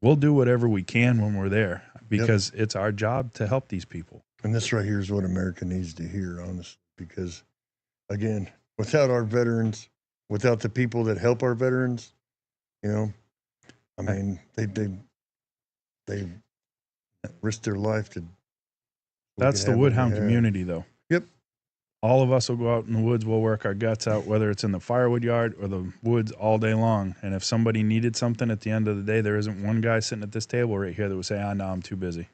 We'll do whatever we can when we're there because it's our job to help these people. And this right here is what America needs to hear, honestly, because, again, without our veterans, without the people that help our veterans, you know, I mean, they risk their life to. That's the Woodhound community, though. Yep. All of us will go out in the woods. We'll work our guts out, whether it's in the firewood yard or the woods all day long. And if somebody needed something at the end of the day, there isn't one guy sitting at this table right here that would say, no, I'm too busy.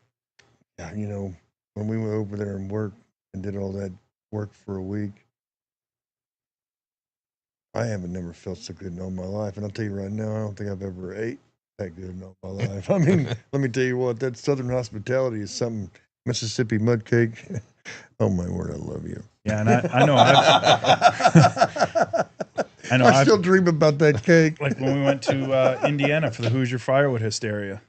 Yeah, you know, when we went over there and worked and did all that work for a week, I haven't never felt so good in all my life. And I'll tell you right now, I don't think I've ever ate that good in all my life. I mean, let me tell you what, that Southern hospitality is something. Mississippi mud cake. Oh my word, I love you. Yeah, and I know. I still dream about that cake. Like when we went to Indiana for the Hoosier Firewood Hysteria.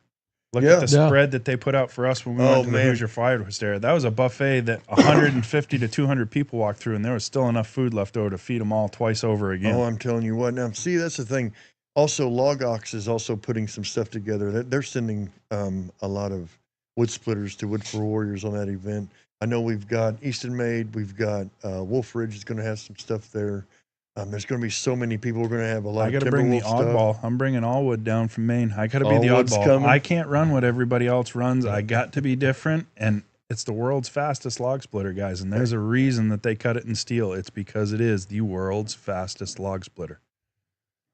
Look at the spread that they put out for us when we went to the Hoosier Firewood Hysteria. That was a buffet that 150 to 200 people walked through, and there was still enough food left over to feed them all twice over again. Oh, I'm telling you what. Now, see, that's the thing. Also, Log Ox is also putting some stuff together. They're sending a lot of wood splitters to Wood for Warriors on that event. I know we've got Easton Made. We've got Wolf Ridge is going to have some stuff there. There's going to be so many people. We're going to have a lot of Timberwolf stuff. I got to bring the oddball. I'm bringing all wood down from Maine. I got to be the oddball. Coming. I can't run what everybody else runs. I got to be different, and it's the world's fastest log splitter, guys. And there's a reason that they cut it in steel. It's because it is the world's fastest log splitter.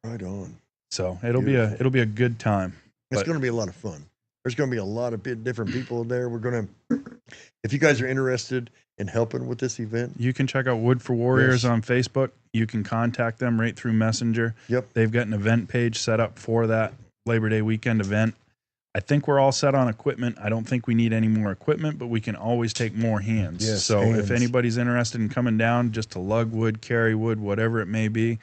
Right on. So it'll be a good time. It's going to be a lot of fun. There's going to be a lot of different people there. We're going to, if you guys are interested in helping with this event, you can check out Wood for Warriors on Facebook. You can contact them right through Messenger. Yep. They've got an event page set up for that Labor Day weekend event. I think we're all set on equipment. I don't think we need any more equipment, but we can always take more hands. Yes, so if anybody's interested in coming down just to lug wood, carry wood, whatever it may be,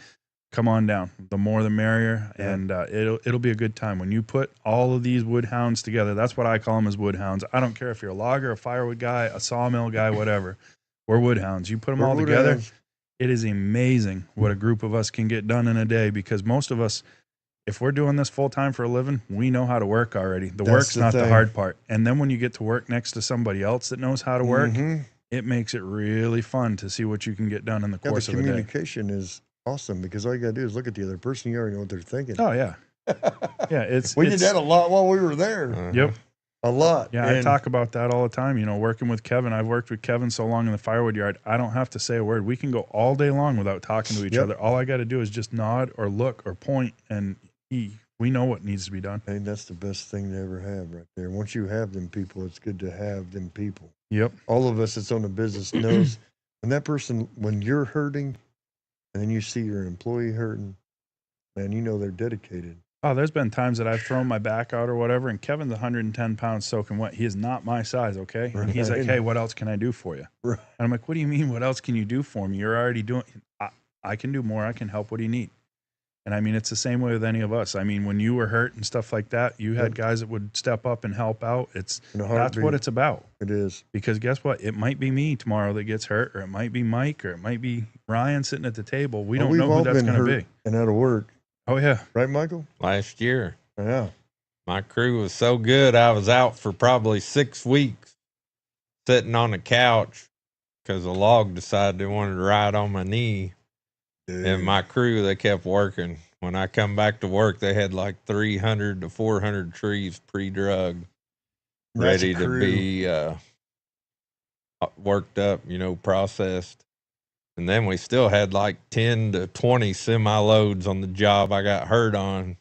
come on down. The more the merrier, and it'll be a good time. When you put all of these woodhounds together, that's what I call them as woodhounds. I don't care if you're a logger, a firewood guy, a sawmill guy, whatever. We're woodhounds. You put them all together, it is amazing what a group of us can get done in a day, because most of us, if we're doing this full-time for a living, we know how to work already. The work's not the hard part. And then when you get to work next to somebody else that knows how to work, it makes it really fun to see what you can get done in the course of a day. Communication is awesome, because all you gotta do is look at the other person. You already know what they're thinking. Oh yeah. Yeah. We did that a lot while we were there. Yep. A lot. Yeah. I talk about that all the time. You know, working with Kevin, I've worked with Kevin so long in the firewood yard. I don't have to say a word. We can go all day long without talking to each other. All I got to do is just nod or look or point, and we know what needs to be done. I think that's the best thing to ever have right there. Once you have them people, it's good to have them people. Yep. All of us that's on the business knows when that person, when you're hurting, and then you see your employee hurting, man, you know they're dedicated. Oh, there's been times that I've thrown my back out or whatever, and Kevin's 110 pounds soaking wet. He is not my size, okay? And he's like, hey, what else can I do for you? Right. And I'm like, what do you mean, what else can you do for me? You're already doing I can do more. I can help. What do you need? And I mean, it's the same way with any of us. I mean, when you were hurt and stuff like that, you had guys that would step up and help out. That's what it's about. It is. Because guess what? It might be me tomorrow that gets hurt, or it might be Mike, or it might be Ryan sitting at the table. We don't know who that's going to be. And out of work. Oh, yeah. Right, Michael? Last year. Yeah. My crew was so good, I was out for probably 6 weeks sitting on the couch because a log decided they wanted to ride on my knee. Dude. And my crew, they kept working. When I come back to work, they had like 300 to 400 trees pre-drug, ready to be worked up, processed. And then we still had like 10 to 20 semi-loads on the job I got hurt on.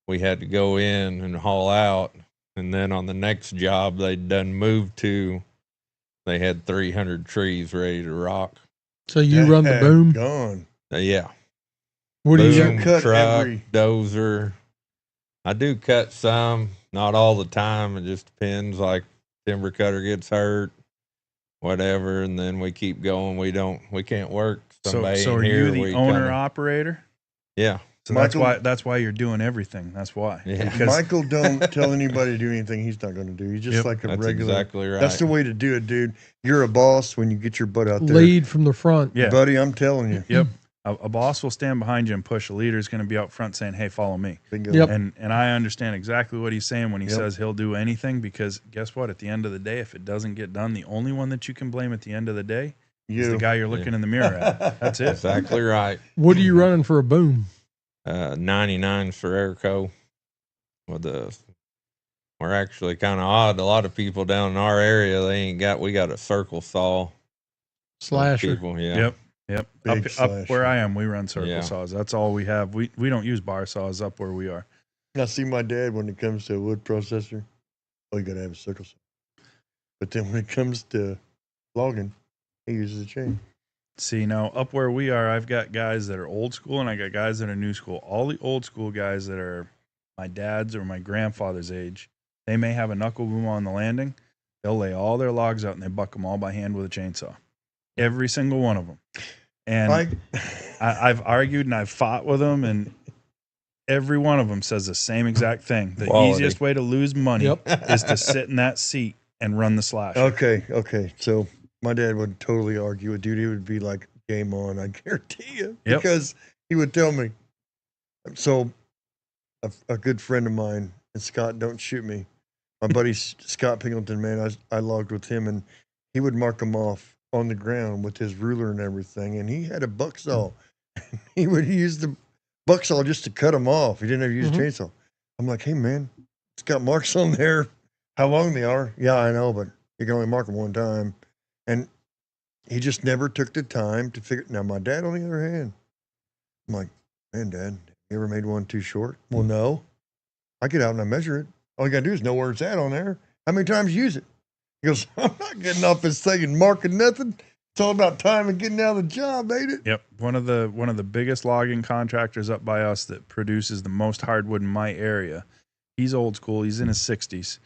We had to go in and haul out. And then on the next job they'd done moved to, they had 300 trees ready to rock. So you run the boom? Gone. Yeah. What do you boom, cut? Truck, dozer. I do cut some, not all the time. It just depends. Like timber cutter gets hurt, whatever, and then we keep going. We can't work. So are you the owner operator? Yeah. So Michael- that's why you're doing everything. That's why. Yeah. Because Michael don't tell anybody to do anything he's not going to do. He's just Yep. like a That's regular. exactly right. That's the way to do it, dude. You're a boss when you get your butt out there. Lead from the front. yeah. Buddy, I'm telling you. Yep. A boss will stand behind you and push. A leader is going to be out front saying, "Hey, follow me." Bingo. Yep. And I understand exactly what he's saying when he Yep. says he'll do anything, because guess what? At the end of the day, if it doesn't get done, the only one that you can blame at the end of the day is the You. guy you're looking in the mirror at. That's it. Exactly right. What are you running for a boom? 99 for Airco. We're actually kind of odd. A lot of people down in our area, we got a circle saw. Slasher. People, yeah. Yep. Big Up slasher. where I am, we run circle Yeah. saws. That's all we have. We don't use bar saws up where we are. I see my dad when it comes to a wood processor. Oh, you got to have a circle saw. But then when it comes to logging, he uses a chain. See, now up where we are, I've got guys that are old school and I got guys that are new school. All the old school guys that are my dad's or my grandfather's age, they may have a knuckle boom on the landing. They'll lay all their logs out and they buck them all by hand with a chainsaw. Every single one of them. And I've argued and I've fought with them, and every one of them says the same exact thing. The Quality. easiest way to lose money Yep. is to sit in that seat and run the slash. Okay. So my dad would totally argue with dude. He would be like, game on, I guarantee you. Yep. Because he would tell me. So a good friend of mine, and Scott, don't shoot me. My buddy Scott Pingleton, man, I logged with him, and he would mark them off on the ground with his ruler and everything. And he had a buck saw. He would use the buck saw just to cut them off. He didn't ever use a chainsaw. I'm like, hey, man, it's got marks on there. How long they are? Yeah, I know, but you can only mark them one time. And he just never took the time to figure. Now, my dad, on the other hand, I'm like, man, Dad, you ever made one too short? Well, no. I get out and I measure it. All you got to do is know where it's at on there. How many times you use it? He goes, I'm not getting off this thing and marking nothing. It's all about time and getting out of the job, ain't it? Yep. One of the biggest logging contractors up by us that produces the most hardwood in my area. He's old school. He's in his 60s.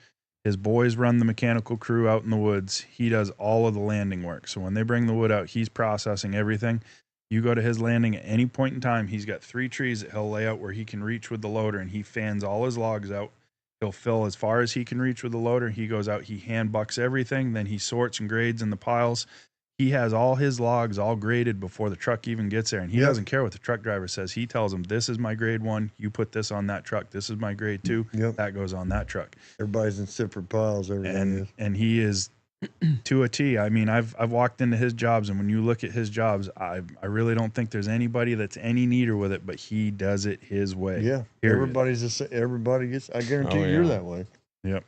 His boys run the mechanical crew out in the woods. He does all of the landing work. So when they bring the wood out, he's processing everything. You go to his landing at any point in time, he's got 3 trees that he'll lay out where he can reach with the loader, and he fans all his logs out. He'll fill as far as he can reach with the loader. He goes out, he hand bucks everything. Then he sorts and grades in the piles. He has all his logs all graded before the truck even gets there. And he doesn't care what the truck driver says. He tells him, this is my grade 1. You put this on that truck. This is my grade 2. Yep. That goes on that truck. Everybody's in separate piles. Everything is. And he is to a T. I mean, I've walked into his jobs, and when you look at his jobs, I really don't think there's anybody that's any neater with it, but he does it his way. Yeah. Period. Everybody gets, I guarantee Oh, you're yeah. that way. Yep.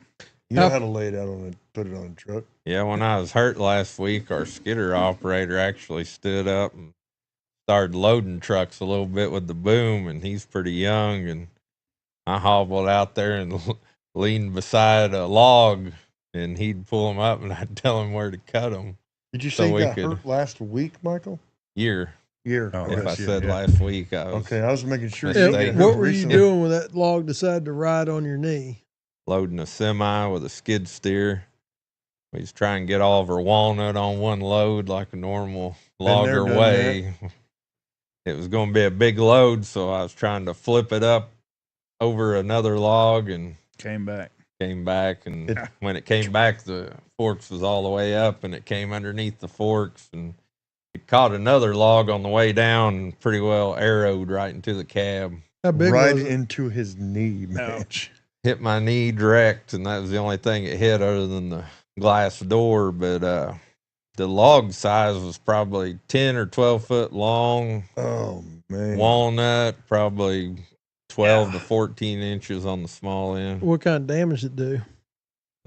You know how to lay it out put it on a truck. Yeah, when I was hurt last week, our skidder operator actually stood up and started loading trucks a little bit with the boom, and he's pretty young. And I hobbled out there and leaned beside a log, and he'd pull them up, and I'd tell him where to cut them. Did you So say you we got could- hurt last week, Michael? Year, Year. Oh, if yes, I yeah, said yeah. last week, I was Okay, I was making sure. Yeah, you they- got hurt What were you recently. doing when that log decided to ride on your knee? loading a semi with a skid steer. We was trying to get all of our walnut on one load like a normal Been there, logger done way. It was going to be a big load, so I was trying to flip it up over another log and Came back. came back. And when it came back, the forks was all the way up, and it came underneath the forks, and it caught another log on the way down and pretty well arrowed right into the cab. How big Right was it? into his knee, man. Ouch. Hit my knee direct, and that was the only thing it hit other than the glass door. But the log size was probably 10 or 12 foot long. Oh, man. Walnut, probably 12 to 14 inches on the small end. What kind of damage did it do?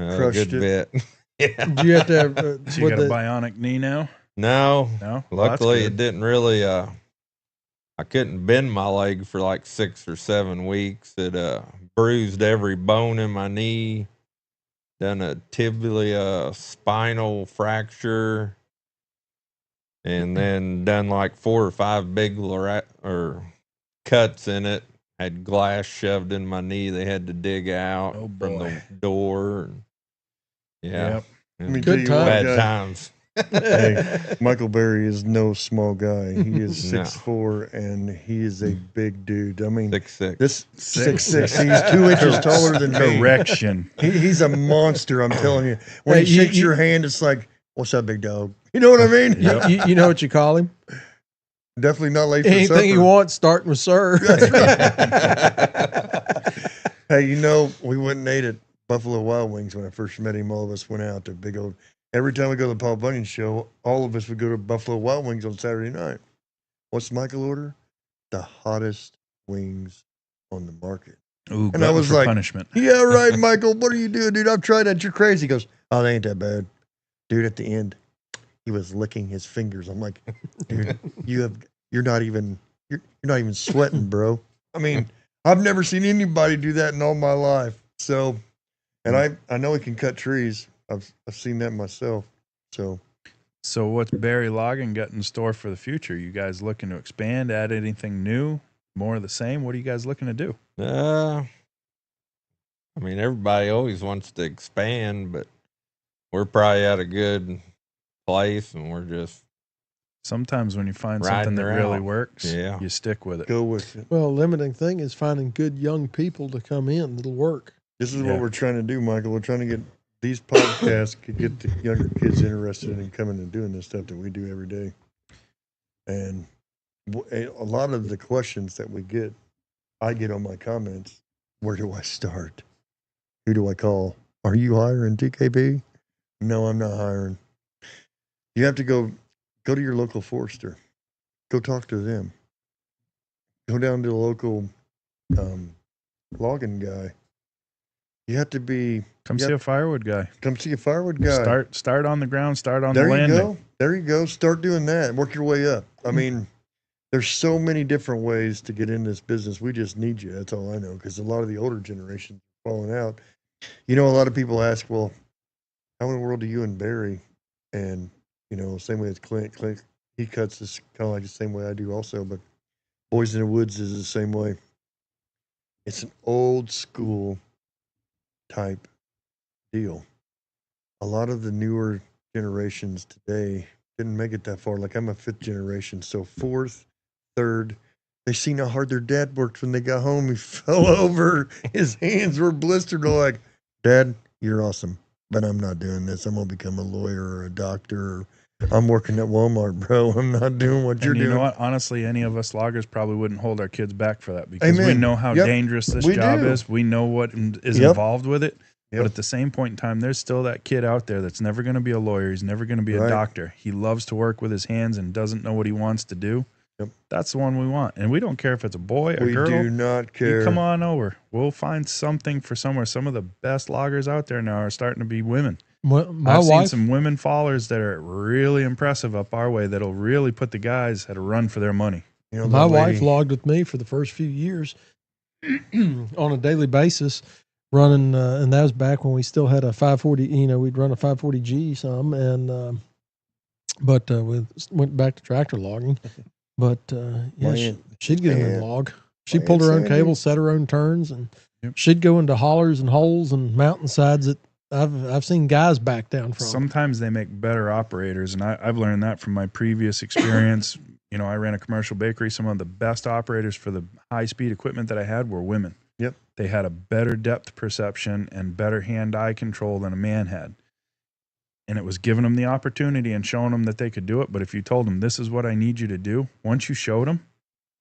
A Crushed good it. bit. Yeah. Did you have to have, So you got a bionic knee now? No, No? Well, that's luckily good. it didn't really. I couldn't bend my leg for like 6 or 7 weeks. It bruised every bone in my knee, done a tibia spinal fracture, and then done like 4 or 5 big cuts in it. Had glass shoved in my knee. They had to dig out Oh, from boy. the door. Yeah, Yep. Let me Good tell you what, time. bad guys. times. Hey, Michael Bary is no small guy. He is No. 6'4", and he is a big dude. I mean, 6'6". this 6'6". He's 2 inches taller than me. Correction. He's a monster. I'm telling you. When Hey, he shakes your hand, it's like, "What's up, big dog?" You know what I mean? You know what you call him? Definitely not late for Anything supper. he wants, starting with sir. Hey, you know, we went and ate at Buffalo Wild Wings when I first met him. All of us went out to big old. Every time we go to the Paul Bunyan show, all of us would go to Buffalo Wild Wings on Saturday night. What's Michael order? The hottest wings on the market. Ooh, And I was like, punishment. "Yeah, right, Michael. What are you doing, dude? I've tried that. You're crazy." He goes, "Oh, they ain't that bad, dude." At the end, he was licking his fingers. I'm like, "Dude, you're not even sweating, bro." I mean, I've never seen anybody do that in all my life. So, and I know he can cut trees. I've seen that myself. So what's Bary Logging got in store for the future? You guys looking to expand, add anything new, more of the same? What are you guys looking to do? I mean, everybody always wants to expand, but we're probably at a good place, and we're just Sometimes when you find riding something that her really out. works, Yeah. you stick with it. go with it. Well, limiting thing is finding good young people to come in that'll work. This is Yeah. what we're trying to do, Michael. We're trying to get these podcasts to get the younger kids interested in coming and doing this stuff that we do every day. And a lot of the questions that I get on my comments, where do I start? Who do I call? Are you hiring TKP? No, I'm not hiring. You have to go to your local forester. Go talk to them. Go down to the local logging guy. You have to be Come see a firewood guy. come see a firewood guy. Start on the ground, start on There the you landing. go. There you go. Start doing that. Work your way up. I mean, there's so many different ways to get in this business. We just need you. That's all I know. Because a lot of the older generation are falling out. You know, a lot of people ask, well, how in the world do you and Bary? And, you know, same way as Clint, he cuts this kind of like the same way I do also. But Boys in the Woods is the same way. It's an old school type deal. A lot of the newer generations today didn't make it that far. Like I'm a 5th generation, so 4th, 3rd. They seen how hard their dad worked when they got home. He fell over. His hands were blistered. They're like, "Dad, you're awesome, but I'm not doing this. I'm gonna become a lawyer or a doctor. Or I'm working at Walmart, bro. I'm not doing what you're And you doing." know what? Honestly, any of us loggers probably wouldn't hold our kids back for that because we Amen. know how Yep. dangerous this We job do. is. We know what is Yep. involved with it. Yep. But at the same point in time, there's still that kid out there that's never going to be a lawyer. He's never going to be a Right. doctor. He loves to work with his hands and doesn't know what he wants to do. Yep. That's the one we want. And we don't care if it's a boy, a We girl. do not care. You come on over. We'll find something for somewhere. Some of the best loggers out there now are starting to be women. Well, my I've seen wife, some women fallers that are really impressive up our way that'll really put the guys at a run for their money. You know, my that wife lady- logged with me for the first few years on a daily basis, running, and that was back when we still had a 540. You know, we'd run a 540G some, and but we went back to tractor logging. But yeah, My aunt- she'd get in my and aunt- log. She my pulled her Aunt own Sandy. cables, set her own turns, and Yep. she'd go into hollers and holes and mountainsides that I've seen guys back down from. Sometimes they make better operators, and I've learned that from my previous experience. You know, I ran a commercial bakery. Some of the best operators for the high-speed equipment that I had were women. Yep. They had a better depth perception and better hand-eye control than a man had. And it was giving them the opportunity and showing them that they could do it. But if you told them, this is what I need you to do, once you showed them,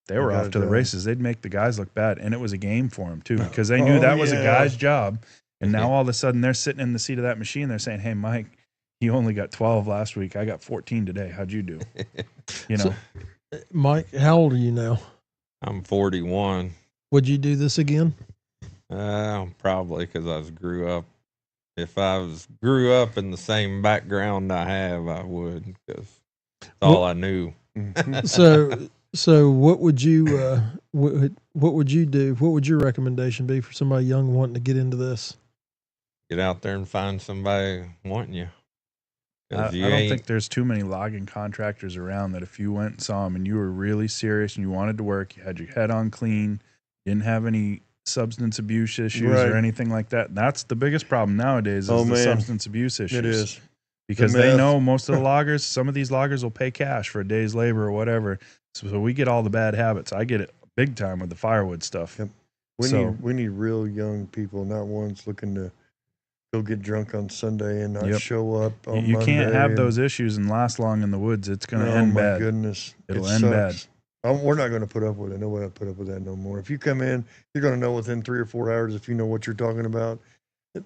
they were got off it to the done. races. They'd make the guys look bad. And it was a game for them, too, because they knew that was a yeah. guy's job. And now all of a sudden they're sitting in the seat of that machine. They're saying, hey, Mike, you only got 12 last week. I got 14 today. How'd you do? You know, Mike, how old are you now? I'm 41. Would you do this again? Probably because grew up. If I grew up in the same background I have, I would, because it's all I knew. So what would you what would you do? What would your recommendation be for somebody young wanting to get into this? Get out there and find somebody wanting you. I 'Cause you don't ain't- think there's too many logging contractors around that if you went and saw them and you were really serious and you wanted to work, you had your head on clean, didn't have any substance abuse issues Right. or anything like that. That's the biggest problem nowadays is Oh, the man. substance abuse issues. It is. because they know most of the loggers, some of these loggers will pay cash for a day's labor or whatever. So we get all the bad habits. I get it big time with the firewood stuff. Yep. We need real young people, not ones looking to go get drunk on Sunday and not show up on You Monday. can't have those issues and last long in the woods. It's going to end bad. Oh, my goodness. It'll end bad. We're not going to put up with it. Nobody will put up with that no more. If you come in, you're going to know within 3 or 4 hours if you know what you're talking about.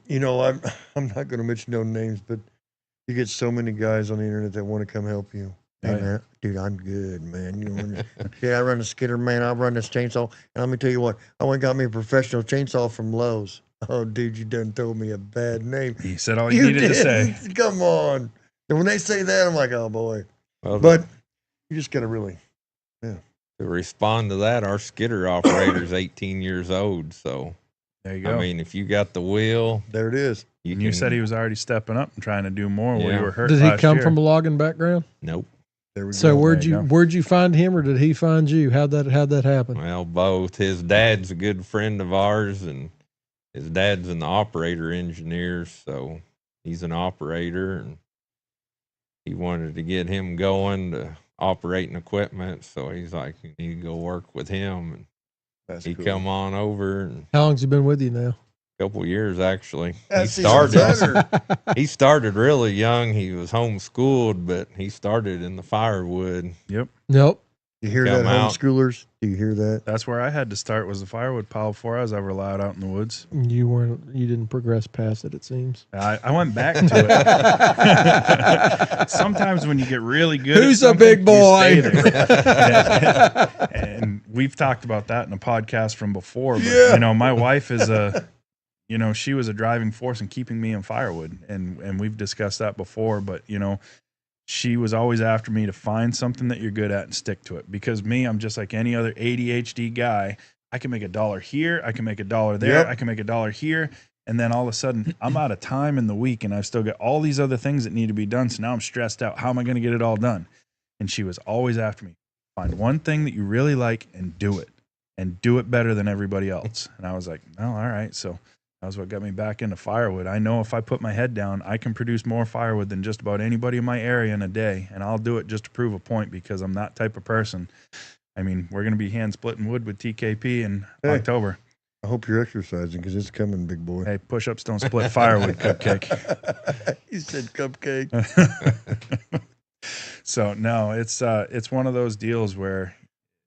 You know, I'm not going to mention no names, but you get so many guys on the internet that want to come help you. Hey, man, dude, I'm good, man. You know, yeah, I run a skidder, man. I run this chainsaw. And let me tell you what, I went and got me a professional chainsaw from Lowe's. Oh, dude, you done told me a bad name. He said all you needed to say. Come on. And when they say that, I'm like, oh, boy. Well, but you just got to really, to respond to that, our skidder operator's 18 years old. So, there you go. I mean, if you got the wheel. There it is. You said he was already stepping up and trying to do more while you were hurt. Did he come from a logging background? Nope. There we so go. where'd you find him, or did he find you? How'd that happen? Well, both. His dad's a good friend of ours, and his dad's an operator engineer, so he's an operator, and he wanted to get him going to operating equipment. So he's like, you need to go work with him, and he come on over. And how long's he been with you now? Couple years, actually. He started really young. He was homeschooled, but he started in the Firewood. Yep. Nope. You hear that, homeschoolers? Do you hear that? That's where I had to start, was the Firewood pile before I was ever allowed out in the woods. You didn't progress past it seems. I went back to it. Sometimes when you get really good, who's a big boy? And we've talked about that in a podcast from before. But, you know, my wife is she was a driving force in keeping me in Firewood, and we've discussed that before. But you know, she was always after me to find something that you're good at and stick to it. Because I'm just like any other ADHD guy. I can make $1 here, I can make $1 there, I can make $1 here, and then all of a sudden I'm out of time in the week, and I've still got all these other things that need to be done. So now I'm stressed out. How am I going to get it all done? And she was always after me. Find one thing that you really like and do it better than everybody else. And I was like, no, all right. So that was what got me back into Firewood. I know if I put my head down, I can produce more firewood than just about anybody in my area in a day. And I'll do it just to prove a point, because I'm that type of person. I mean, we're going to be hand splitting wood with TKP in October. I hope you're exercising, because it's coming, big boy. Hey, push-ups don't split firewood, cupcake. You said cupcake. So no, it's one of those deals where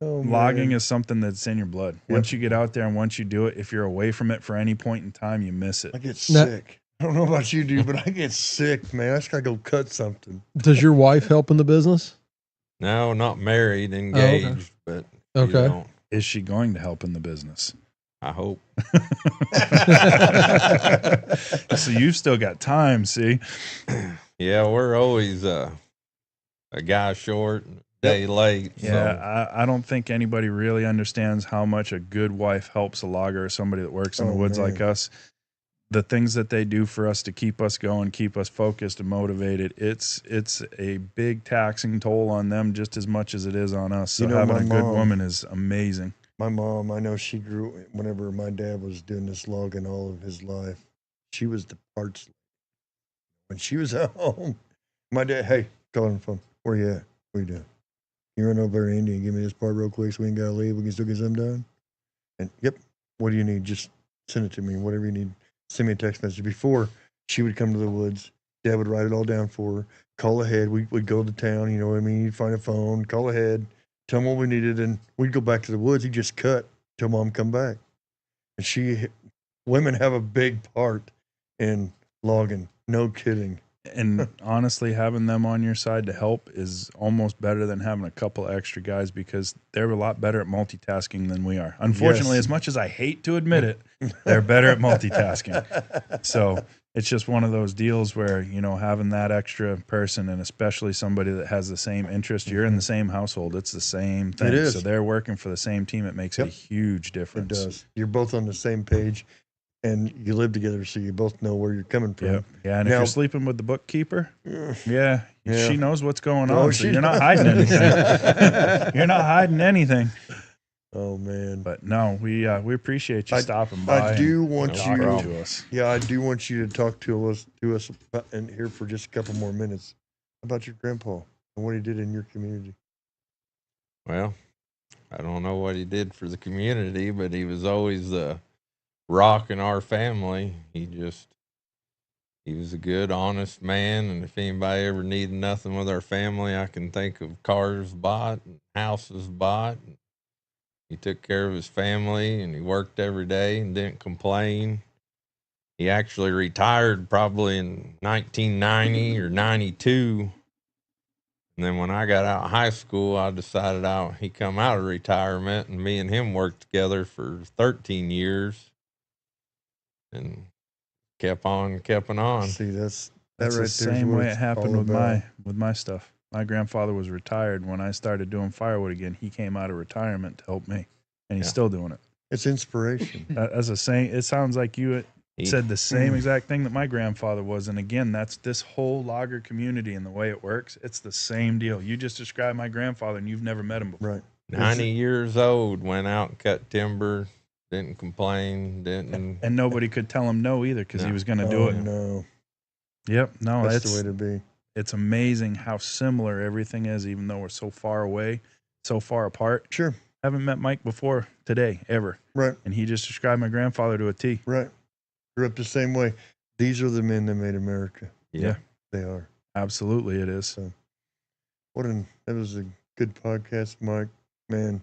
logging is something that's in your blood. Once you get out there and once you do it, if you're away from it for any point in time, you miss it. I get sick. I don't know about you, dude, but I get sick, man. I just got to go cut something. Does your wife help in the business? No, not married, engaged, but Is she going to help in the business? I hope. So you've still got time, see? Yeah, we're always a guy short, a day late. Yeah, so. I don't think anybody really understands how much a good wife helps a logger or somebody that works in the woods like us. The things that they do for us to keep us going, keep us focused and motivated, it's a big taxing toll on them just as much as it is on us. So having a good woman is amazing. My mom, I know she grew, whenever my dad was doing this logging all of his life, she was the parts. When she was at home, my dad, hey, call on the phone. Where you at? What you doing? You run over to Indy and give me this part real quick so we ain't got to leave. We can still get something done. And, what do you need? Just send it to me, whatever you need. Send me a text message. Before, she would come to the woods. Dad would write it all down for her. Call ahead. We'd go to town, you know what I mean? You'd find a phone, call ahead, tell them what we needed, and we'd go back to the woods. He'd just cut till Mom come back. And women have a big part in logging. No kidding. And honestly, having them on your side to help is almost better than having a couple extra guys, because they're a lot better at multitasking than we are. Unfortunately, as much as I hate to admit it, they're better at multitasking. So it's just one of those deals where, you know, having that extra person, and especially somebody that has the same interest, you're in the same household, it's the same thing. It is. So they're working for the same team. It makes a huge difference. It does. You're both on the same page. And you live together, so you both know where you're coming from. Yeah, and if you're sleeping with the bookkeeper, she knows what's going on. Oh, so you're not hiding anything. You're not hiding anything. Oh man. But no, we appreciate you stopping by. I do want no you problem. to us. Yeah, I do want you to talk to us about, and here for just a couple more minutes about your grandpa and what he did in your community. Well, I don't know what he did for the community, but he was always the rock in our family. He was a good, honest man, and if anybody ever needed nothing with our family, I can think of cars bought and houses bought. He took care of his family, and he worked every day and didn't complain. He actually retired probably in 1990 or 92. And then when I got out of high school, I decided he come out of retirement, and me and him worked together for 13 years and kept on. See, that's That's right the same way it happened with my stuff. My grandfather was retired when I started doing firewood again. He came out of retirement to help me, and he's still doing it. It's inspiration. As a saying, it sounds like you said the same exact thing that my grandfather was. And again, that's this whole logger community and the way it works. It's the same deal. You just described my grandfather, and you've never met him before. Right. 90 years old, went out and cut timber, didn't complain, And nobody could tell him no either because he was going to do it. No. Yep. No, That's the way to be. It's amazing how similar everything is, even though we're so far away, so far apart. Sure. Haven't met Mike before today, ever. Right. And he just described my grandfather to a T. Right. Grew up the same way. These are the men that made America. Yeah. They are. Absolutely, it is. So, that was a good podcast, Mike. Man,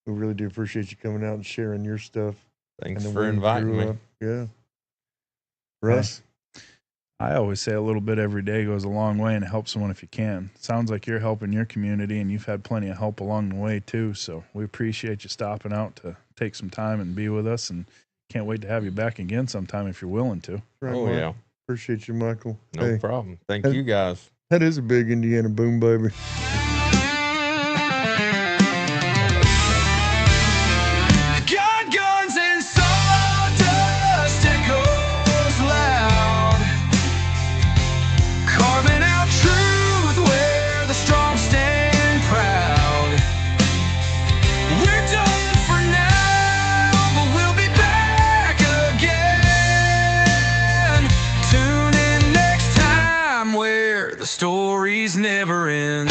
we really do appreciate you coming out and sharing your stuff. Thanks and the for way you inviting grew me. up. Yeah. Russ? I always say a little bit every day goes a long way, and help someone if you can. Sounds like you're helping your community, and you've had plenty of help along the way too. So we appreciate you stopping out to take some time and be with us, and can't wait to have you back again sometime if you're willing to. Right, Oh, Mike. yeah. Appreciate you, Michael. No problem. Thank you guys. That is a big Indiana boom, baby. Got guns and sawdust echoes loud, carving out truth where the strong stand proud. We're done for now, but we'll be back again. Tune in next time where the stories never end.